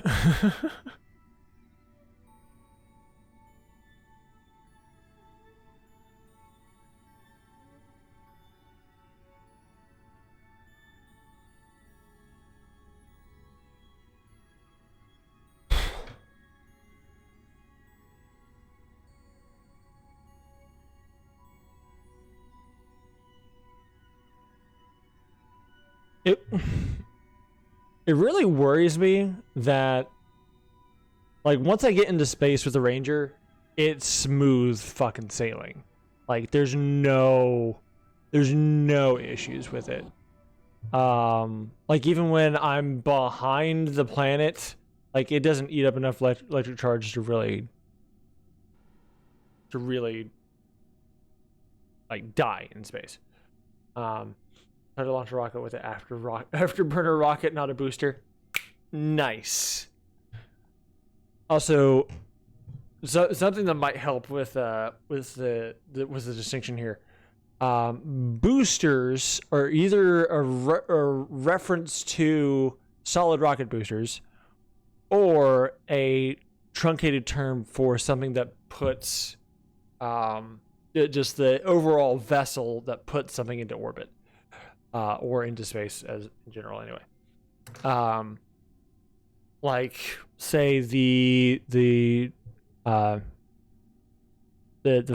It really worries me that, like, once I get into space with the Ranger, it's smooth fucking sailing. Like, there's no issues with it. Like, even when I'm behind the planet, like, it doesn't eat up enough electric charge to really like die in space. Try to launch a rocket with an afterburner rocket, not a booster. Nice. Also, something that might help with the distinction here. Boosters are either a reference to solid rocket boosters, or a truncated term for something that puts just the overall vessel that puts something into orbit. Or into space as in general anyway. Like say the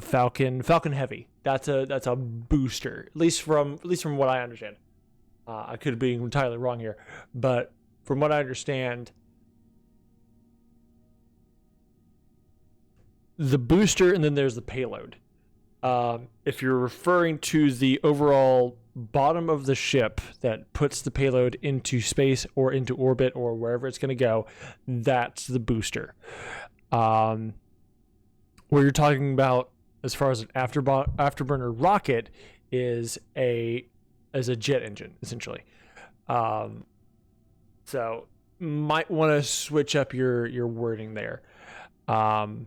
Falcon Heavy. That's a booster. At least from what I understand. I could be entirely wrong here, but from what I understand, the booster and then there's the payload. If you're referring to the overall bottom of the ship that puts the payload into space or into orbit or wherever it's going to go, that's the booster. Where you're talking about as far as an afterburner rocket is a jet engine, essentially. So might want to switch up your wording there. And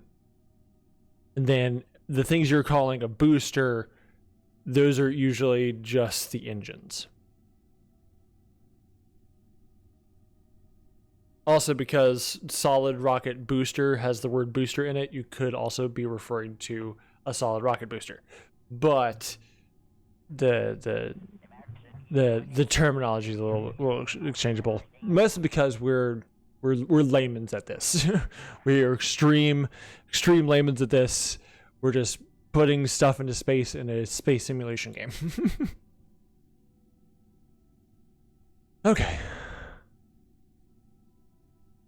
then the things you're calling a booster, those are usually just the engines. Also, because solid rocket booster has the word booster in it, you could also be referring to a solid rocket booster. But the terminology is a little exchangeable, mostly because we're layman's at this. We are extreme layman's at this. We're just putting stuff into space in a space simulation game. Okay.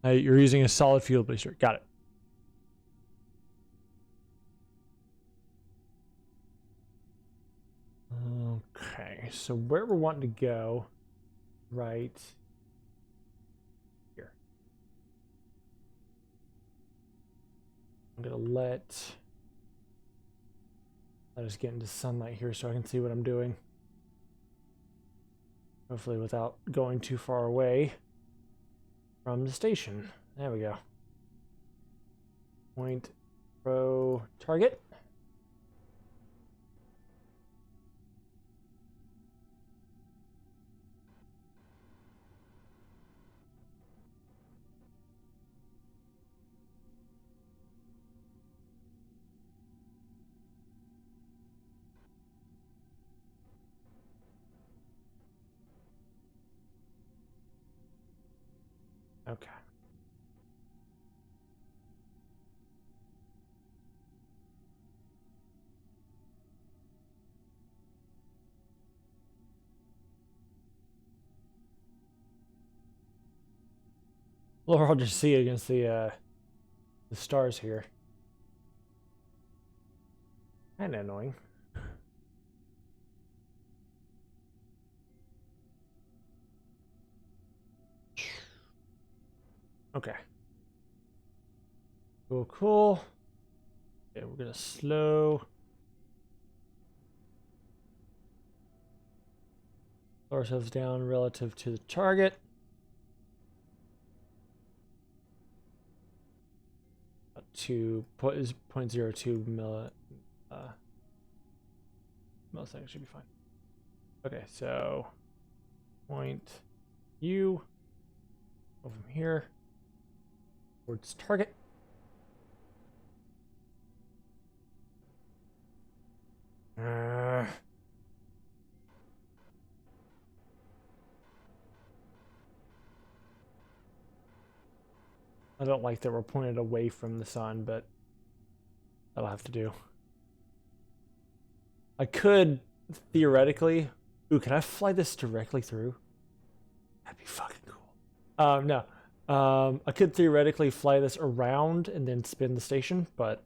You're using a solid fuel booster. Got it. Okay, so where we're wanting to go, right here. I'm gonna let us get into sunlight here so I can see what I'm doing. Hopefully without going too far away from the station. There we go. Point, pro, target. Okay. A little hard to see against the stars here. Kinda annoying. Okay. Cool. Okay, we're gonna slow ourselves down relative to the target. To 0.02 milliseconds should be fine. Okay, so point U go from here towards target. I don't like that we're pointed away from the sun, but that'll have to do. I could theoretically. Ooh, can I fly this directly through? That'd be fucking cool. No. I could theoretically fly this around and then spin the station, but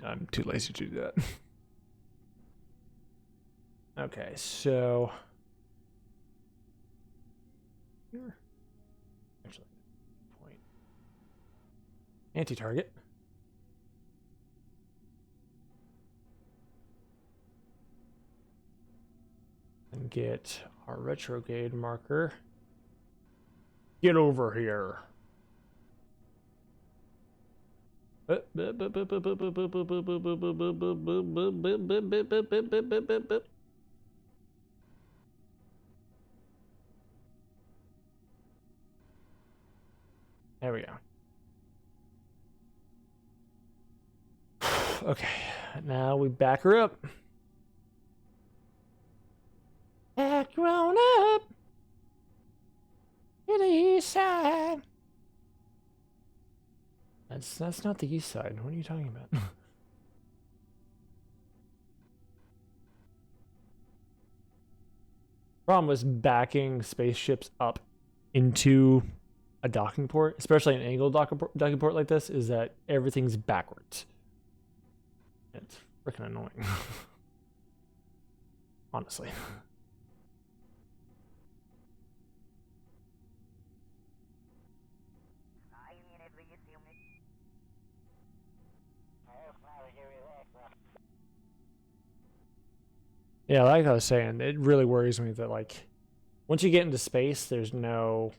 I'm too lazy to do that. Okay, so here. Actually, point anti-target. And get our retrograde marker. Get over here. There we go. Okay, now we back her up. Back her on up to the east side. That's not the east side. What are you talking about? Problem was backing spaceships up into a docking port, especially an angled docking port like this, is that everything's backwards. It's freaking annoying. Honestly. Yeah, like I was saying, it really worries me that, like, once you get into space, there's an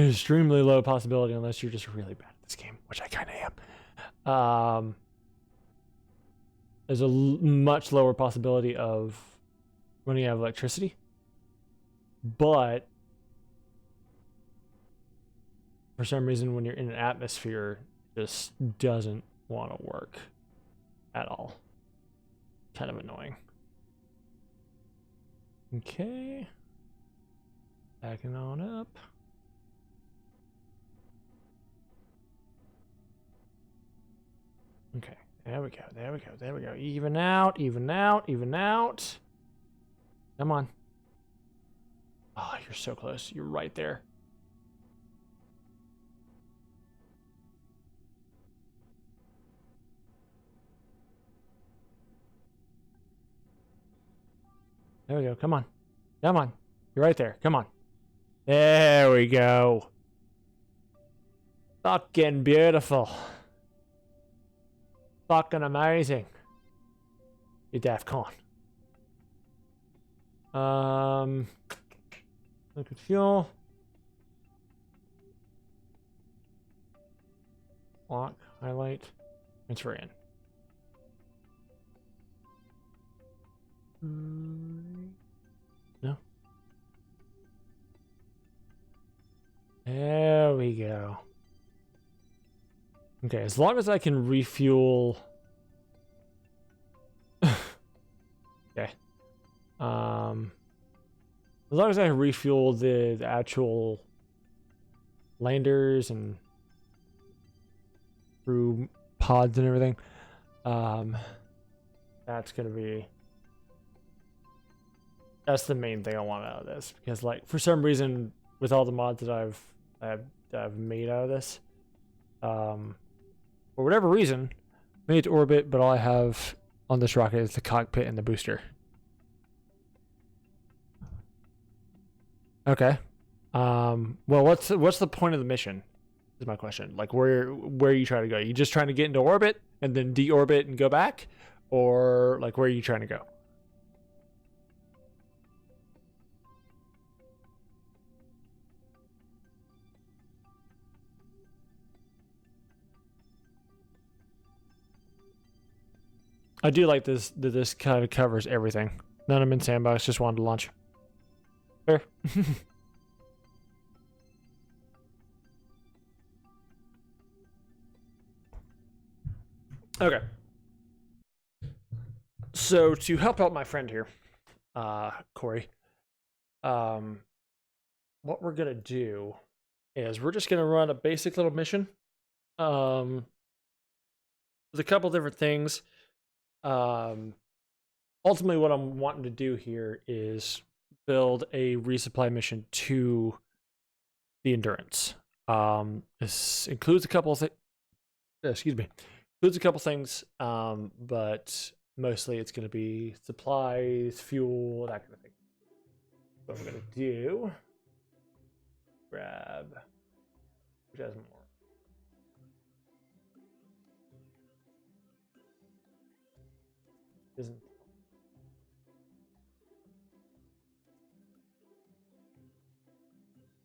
extremely low possibility, unless you're just really bad at this game, which I kind of am. There's a much lower possibility of running out of electricity. But for some reason, when you're in an atmosphere, it just doesn't want to work at all. Kind of annoying. Okay. Backing on up. Okay. There we go. There we go. There we go. Even out. Even out. Even out. Come on. Oh, you're so close. You're right there. There we go. Come on. Come on. You're right there. Come on. There we go. Fucking beautiful. Fucking amazing. You daft con. Liquid fuel. Lock, highlight, transfer in. No. There we go. Okay, as long as I can refuel. Okay. As long as I refuel the actual landers and through pods and everything, that's the main thing I want out of this, because like for some reason with all the mods that I've made out of this, for whatever reason, made it to orbit, but all I have on this rocket is the cockpit and the booster. Okay. Well, what's the point of the mission? Is my question. Like, where are you trying to go? Are you just trying to get into orbit and then deorbit and go back, or like where are you trying to go? I do like this that this kind of covers everything. None of them in sandbox. Just wanted to launch. Fair. Okay. So to help out my friend here, Corey, what we're gonna do is we're just gonna run a basic little mission. With a couple different things. Ultimately, what I'm wanting to do here is build a resupply mission to the Endurance. This includes a couple of includes a couple things, but mostly it's going to be supplies, fuel, that kind of thing. What we're going to do, grab, which has more. Isn't.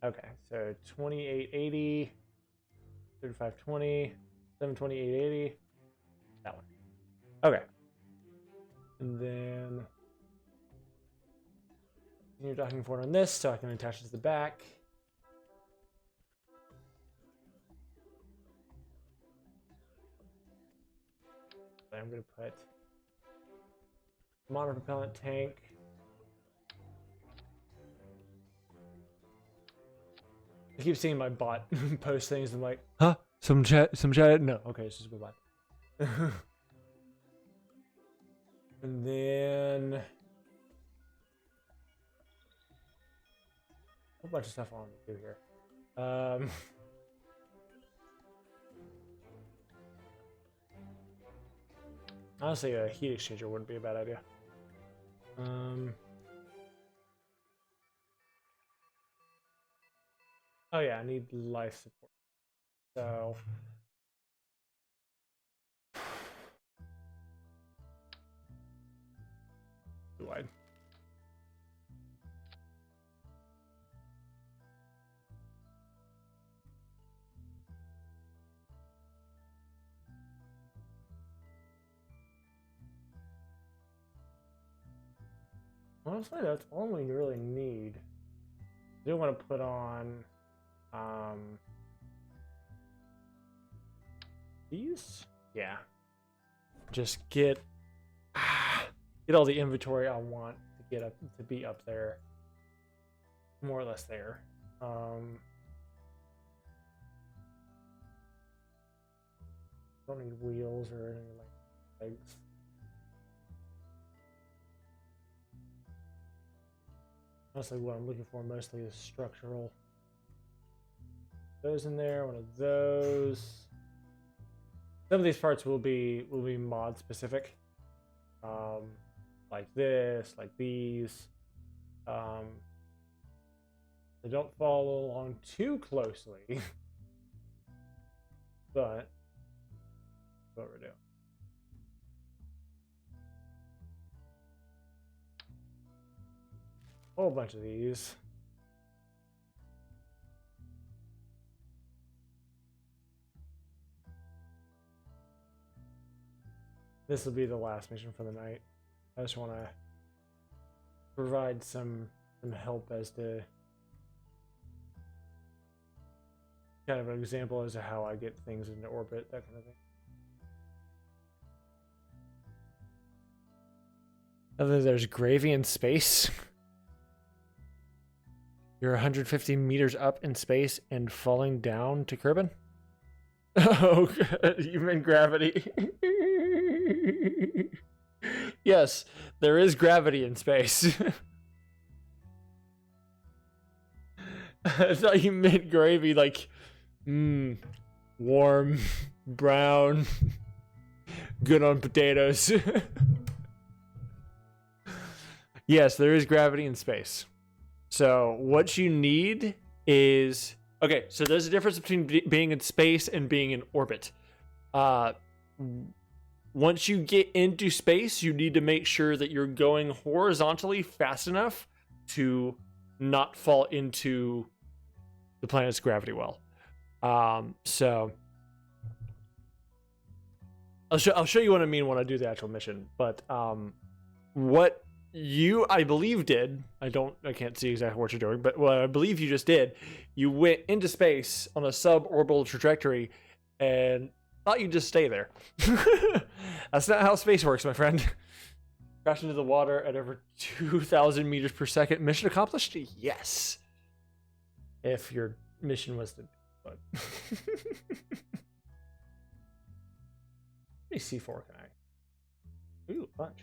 Okay, so 2880, 3520, 72880. That one. Okay. And then you're docking port on this, so I can attach it to the back. I'm going to put monopropellant tank. I keep seeing my bot post things. I'm like, huh? Some chat. No, okay, it's just a bot. And then a whole bunch of stuff I want to do here. Honestly, a heat exchanger wouldn't be a bad idea. Oh yeah, I need life support. So too wide. Honestly, that's all we really need. I do want to put on these? Yeah. Just get all the inventory I want to get up to be up there. More or less there. Don't need wheels or anything like legs. Mostly what I'm looking for mostly is structural. Those in there, one of those. Some of these parts will be mod specific. Like this, like these. They don't follow along too closely. But what we're doing. Whole bunch of these. This will be the last mission for the night. I just want to provide some help as to kind of an example as to how I get things into orbit, that kind of thing. Other there's gravy in space. You're 150 meters up in space and falling down to Kerbal? Oh, you mean gravity. Yes, there is gravity in space. I thought you meant gravy like, warm, brown, good on potatoes. Yes, there is gravity in space. So what you need is... Okay, so there's a difference between being in space and being in orbit. Once you get into space, you need to make sure that you're going horizontally fast enough to not fall into the planet's gravity well. So I'll show you what I mean when I do the actual mission. But what you, I believe, did, I can't see exactly what you're doing, but what I believe you just did, you went into space on a suborbital trajectory and thought you'd just stay there. That's not how space works, my friend. Crash into the water at over 2,000 meters per second. Mission accomplished? Yes. If your mission was to... But how many C4 can I? Ooh, a bunch.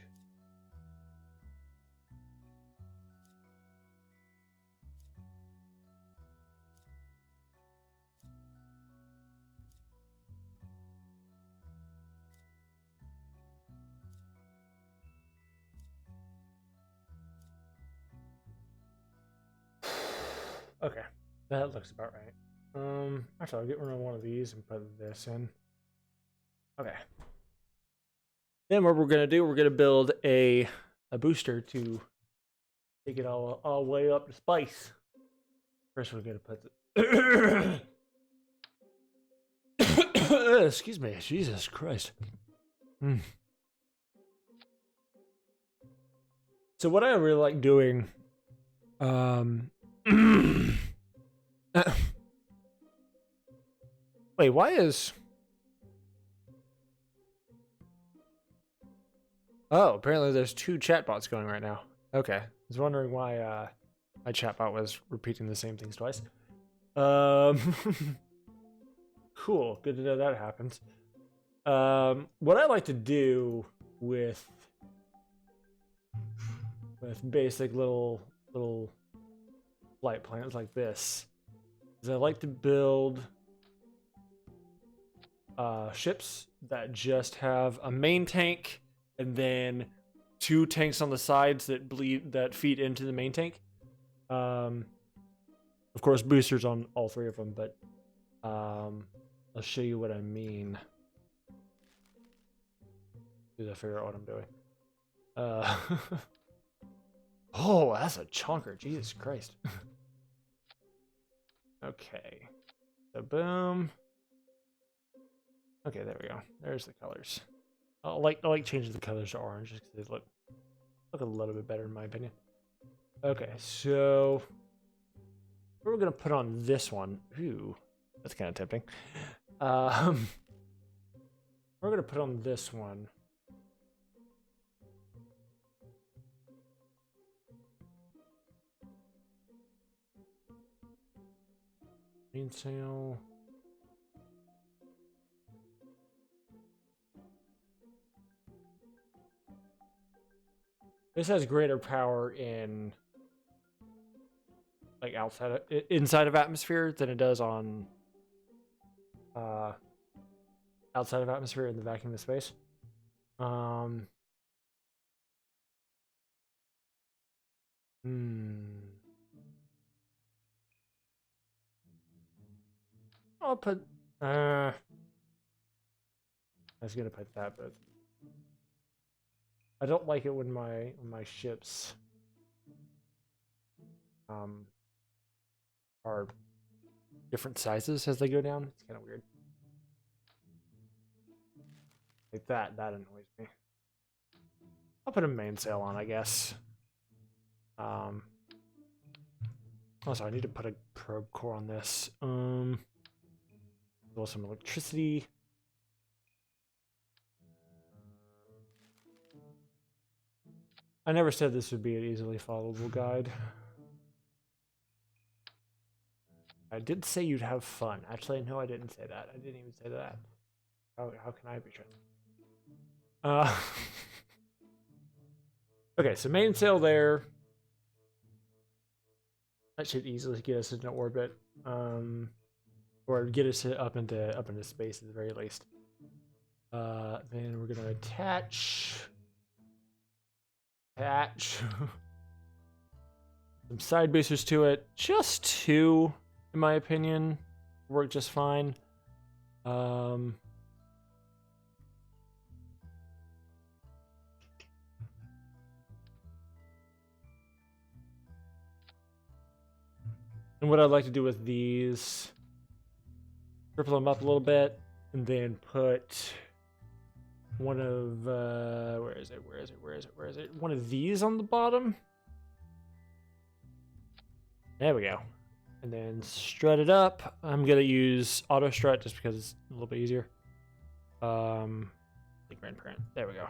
Okay, that looks about right. Actually, I'll get rid of one of these and put this in. Okay. Then what we're gonna do, we're gonna build a booster to take it all the way up to space. First, we're gonna put the excuse me, Jesus Christ. So what I really like doing, wait, why is... Oh, apparently there's two chatbots going right now. Okay. I was wondering why my chatbot was repeating the same things twice. Cool. Good to know that happens. What I like to do with basic little flight plans like this is I like to build ships that just have a main tank and then two tanks on the sides that feed into the main tank. Of course, boosters on all three of them, but I'll show you what I mean. As I figure out what I'm doing. Oh, that's a chunker. Jesus Christ. Okay. So boom. Okay, there we go. There's the colors. I like changing the colors to orange just because they look a little bit better in my opinion. Okay, so what we're gonna put on this one? Ooh, that's kind of tempting. We're gonna put on this one. Mainsail. This has greater power in like inside of atmosphere than it does on outside of atmosphere in the vacuum of space. I'll put I was gonna put that, but I don't like it when my ships are different sizes as they go down. It's kind of weird. Like that annoys me. I'll put a mainsail on, I guess. Also, I need to put a probe core on this. Well, some electricity. I never said this would be an easily followable guide. I did say you'd have fun. Actually, no, I didn't say that. I didn't even say that. How can I be trusted? Okay, so mainsail there. That should easily get us into orbit, or get us up into space at the very least. Then we're gonna attach some side boosters to it. Just 2, in my opinion, work just fine. And what I'd like to do with these, triple them up a little bit, and then put one of where is it? One of these on the bottom. There we go. And then strut it up. I'm gonna use auto strut just because it's a little bit easier. The grandparent. There we go.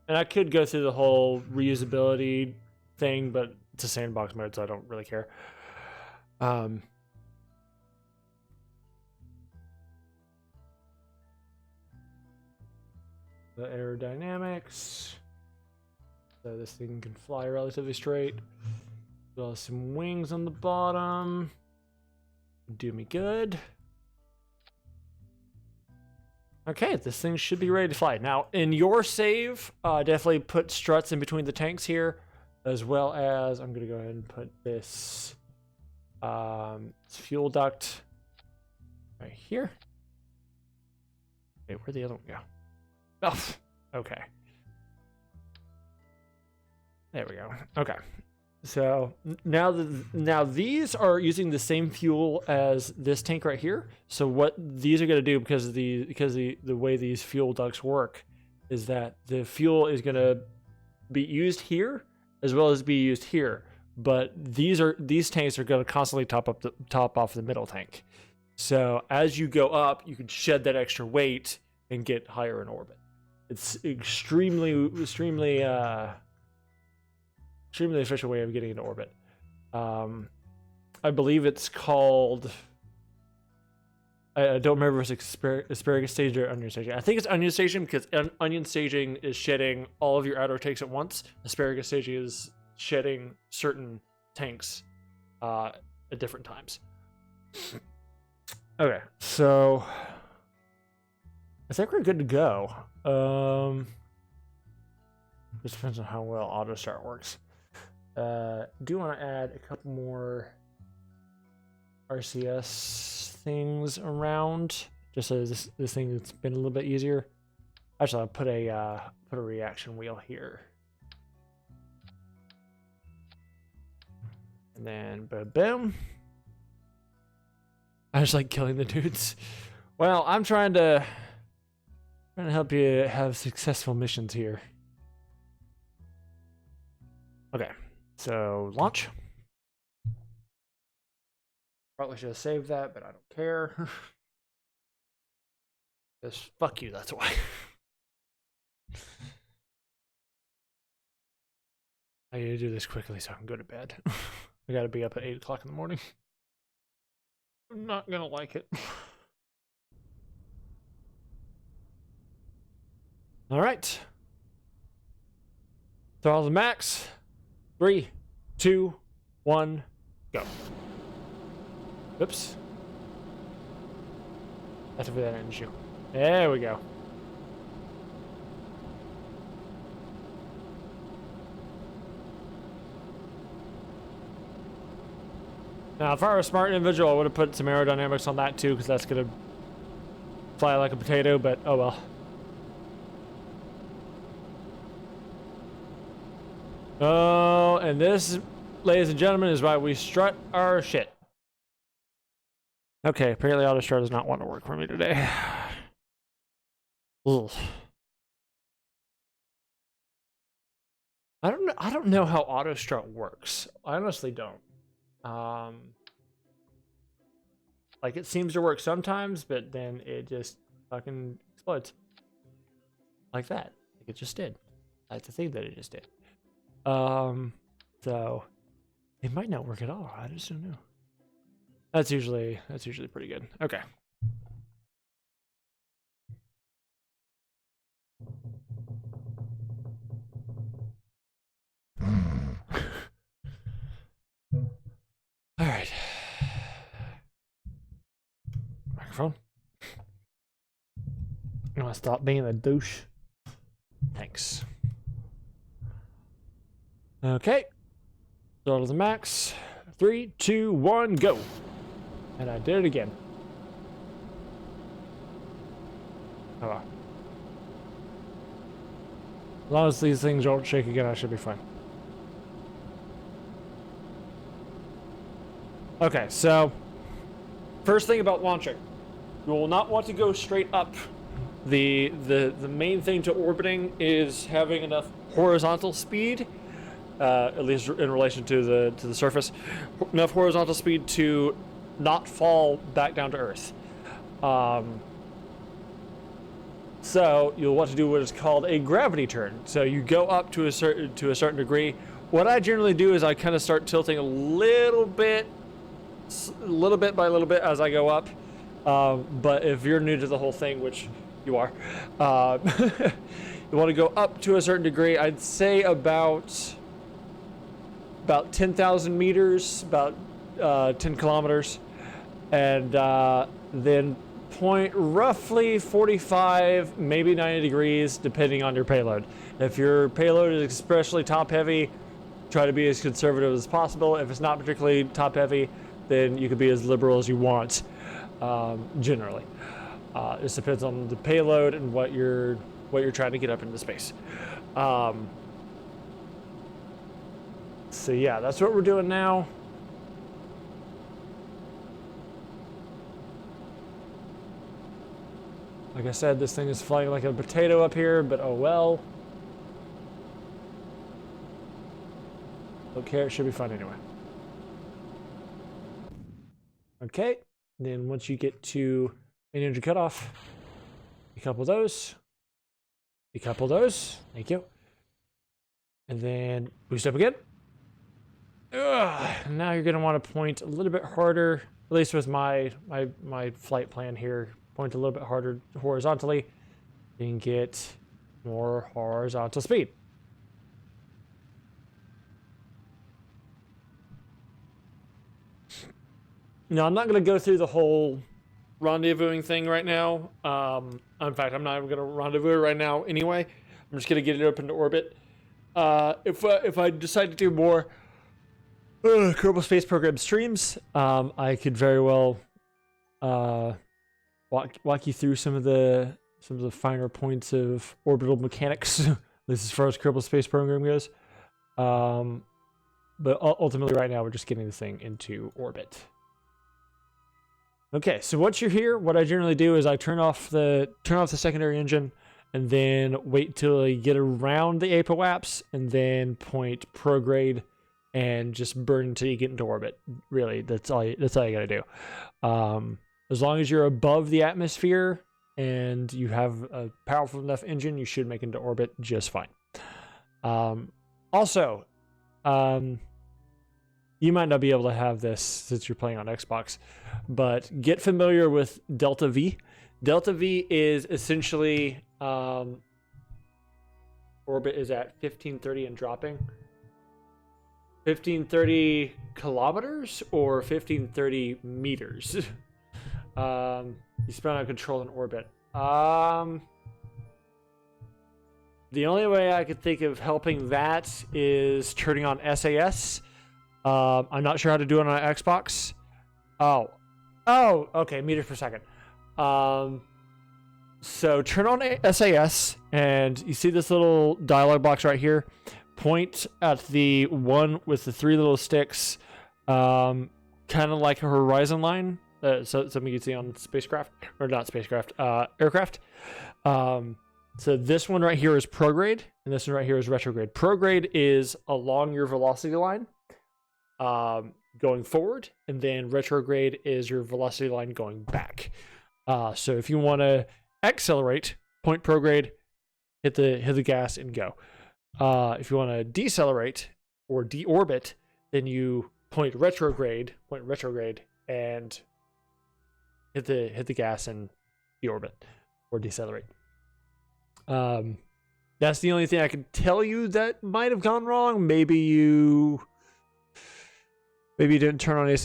And I could go through the whole reusability thing, but it's a sandbox mode, so I don't really care. The aerodynamics. So this thing can fly relatively straight. As well as some wings on the bottom. Do me good. Okay, this thing should be ready to fly. Now, in your save, definitely put struts in between the tanks here, as well as I'm going to go ahead and put this fuel duct right here. Wait, where'd the other one go? Oh, okay. There we go. Okay. So now these are using the same fuel as this tank right here. So what these are going to do, because the way these fuel ducts work, is that the fuel is going to be used here as well as be used here. But these tanks are going to constantly top off the middle tank. So as you go up, you can shed that extra weight and get higher in orbit. It's extremely efficient way of getting into orbit. I believe it's called, I don't remember if it's asparagus stage or onion staging. I think it's onion staging, because onion staging is shedding all of your outer tanks at once. Asparagus staging is shedding certain tanks at different times. Okay, so I think we're good to go. Just depends on how well auto start works. Do want to add a couple more RCS things around, just so this thing has been a little bit easier. Actually, I'll put a reaction wheel here, and then boom. I just like killing the dudes. Well, I'm trying to help you have successful missions here. Okay. So, launch. Probably should have saved that, but I don't care. Because fuck you, that's why. I need to do this quickly so I can go to bed. I gotta be up at 8 o'clock in the morning. I'm not gonna like it. All right. Throttles the max. 3, 2, 1, go. Oops. Activate that engine. There we go. Now, if I were a smart individual, I would have put some aerodynamics on that too, because that's going to fly like a potato, but oh well. Oh, and this, ladies and gentlemen, is why we strut our shit. Okay, apparently AutoStrut does not want to work for me today. Ugh. I don't know how AutoStrut works. I honestly don't. Like it seems to work sometimes, but then it just fucking explodes. Like that. Like it just did. That's the thing that it just did. So it might not work at all. I just don't know. That's usually pretty good. Okay. All right. Microphone. You want to stop being a douche? Thanks. Okay. Throttle to the max. 3, 2, 1, go. And I did it again. Oh well. As long as these things don't shake again, I should be fine. Okay, so first thing about launching, you will not want to go straight up. The main thing to orbiting is having enough horizontal speed, at least in relation to the surface, enough horizontal speed to not fall back down to Earth. So you'll want to do what is called a gravity turn. So you go up to a certain degree. What I generally do is I kind of start tilting a little bit by little bit as I go up. But if you're new to the whole thing, which you are, you want to go up to a certain degree. I'd say about 10,000 meters, about 10 kilometers, and then point roughly 45, maybe 90 degrees, depending on your payload. If your payload is especially top heavy, try to be as conservative as possible. If it's not particularly top heavy, then you can be as liberal as you want, generally. This depends on the payload and what you're trying to get up into space. So yeah, that's what we're doing now. Like I said, this thing is flying like a potato up here, but oh well. Don't care, it should be fun anyway. Okay, then once you get to main engine cutoff, decouple those, thank you. And then boost up again. Now you're gonna want to point a little bit harder, at least with my flight plan here. Point a little bit harder horizontally and get more horizontal speed. Now, I'm not going to go through the whole rendezvousing thing right now. In fact, I'm not even going to rendezvous it right now anyway. I'm just going to get it up into orbit. If I decide to do more Kerbal Space Program streams, I could very well walk you through some of the finer points of orbital mechanics, at least as far as Kerbal Space Program goes. But ultimately, right now, we're just getting this thing into orbit. Okay, so once you're here, what I generally do is I turn off the secondary engine, and then wait till I get around the apoapse, and then point prograde, and just burn until you get into orbit. Really, that's all you gotta do. As long as you're above the atmosphere and you have a powerful enough engine, you should make it into orbit just fine. Also, you might not be able to have this since you're playing on Xbox, but get familiar with Delta V. Delta V is essentially orbit is at 1530 and dropping. 1530 kilometers or 1530 meters. You spend on control in orbit. The only way I could think of helping that is turning on SAS. I'm not sure how to do it on an Xbox. Oh, okay, meters per second. So turn on SAS, and you see this little dialog box right here. Point at the one with the three little sticks, kind of like a horizon line. So something you can see on spacecraft, or not spacecraft, aircraft. So this one right here is prograde, and this one right here is retrograde. Prograde is along your velocity line, going forward, and then retrograde is your velocity line going back. So if you want to accelerate, point prograde, hit the gas and go. If you want to decelerate or deorbit, then you point retrograde, and hit the gas and deorbit or decelerate. That's the only thing I can tell you that might have gone wrong. Maybe you didn't turn on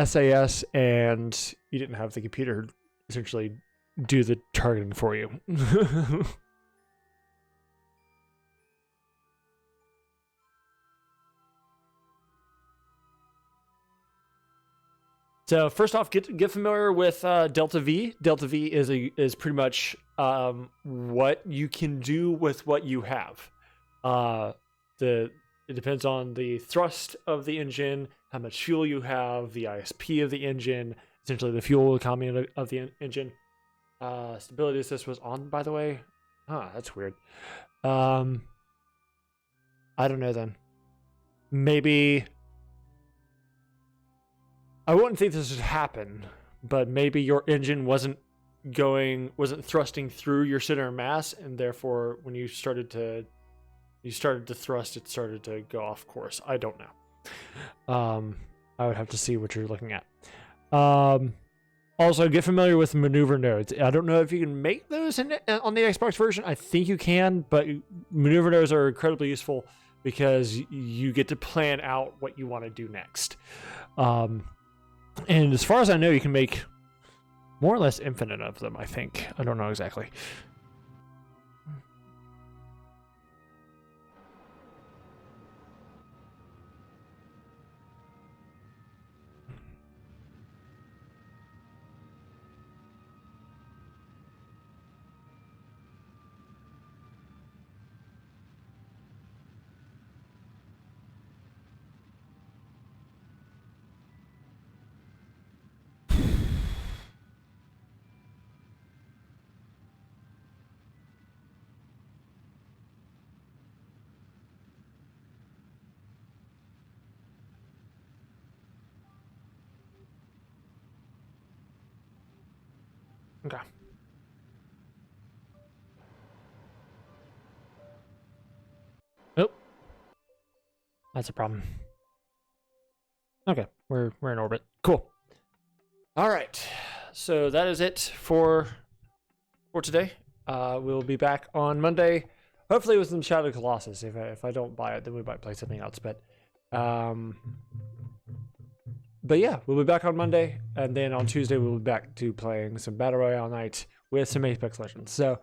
SAS and you didn't have the computer essentially do the targeting for you. So first off, get familiar with Delta V. Delta V is pretty much what you can do with what you have. It depends on the thrust of the engine, how much fuel you have, the ISP of the engine, essentially the fuel economy of the engine. Stability assist was on, by the way. That's weird. I don't know then. Maybe I wouldn't think this would happen, but maybe your engine wasn't thrusting through your center of mass, and therefore when you started to thrust, it started to go off course. I don't know. I would have to see what you're looking at. Also, get familiar with maneuver nodes. I don't know if you can make those on the Xbox version. I think you can, but maneuver nodes are incredibly useful because you get to plan out what you want to do next. And as far as I know, you can make more or less infinite of them, I think. I don't know exactly. Okay. Oh, that's a problem. Okay, we're in orbit. Cool. All right, so that is it for today. We'll be back on Monday, hopefully with some Shadow Colossus. If I don't buy it, then we might play something else. But yeah, we'll be back on Monday, and then on Tuesday we'll be back to playing some Battle Royale night with some Apex Legends. So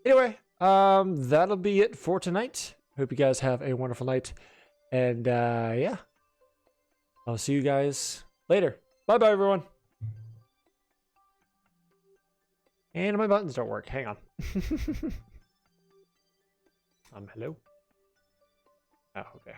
anyway, that'll be it for tonight. Hope you guys have a wonderful night, and yeah, I'll see you guys later. Bye bye, everyone. And my buttons don't work. Hang on. Hello. Oh, okay.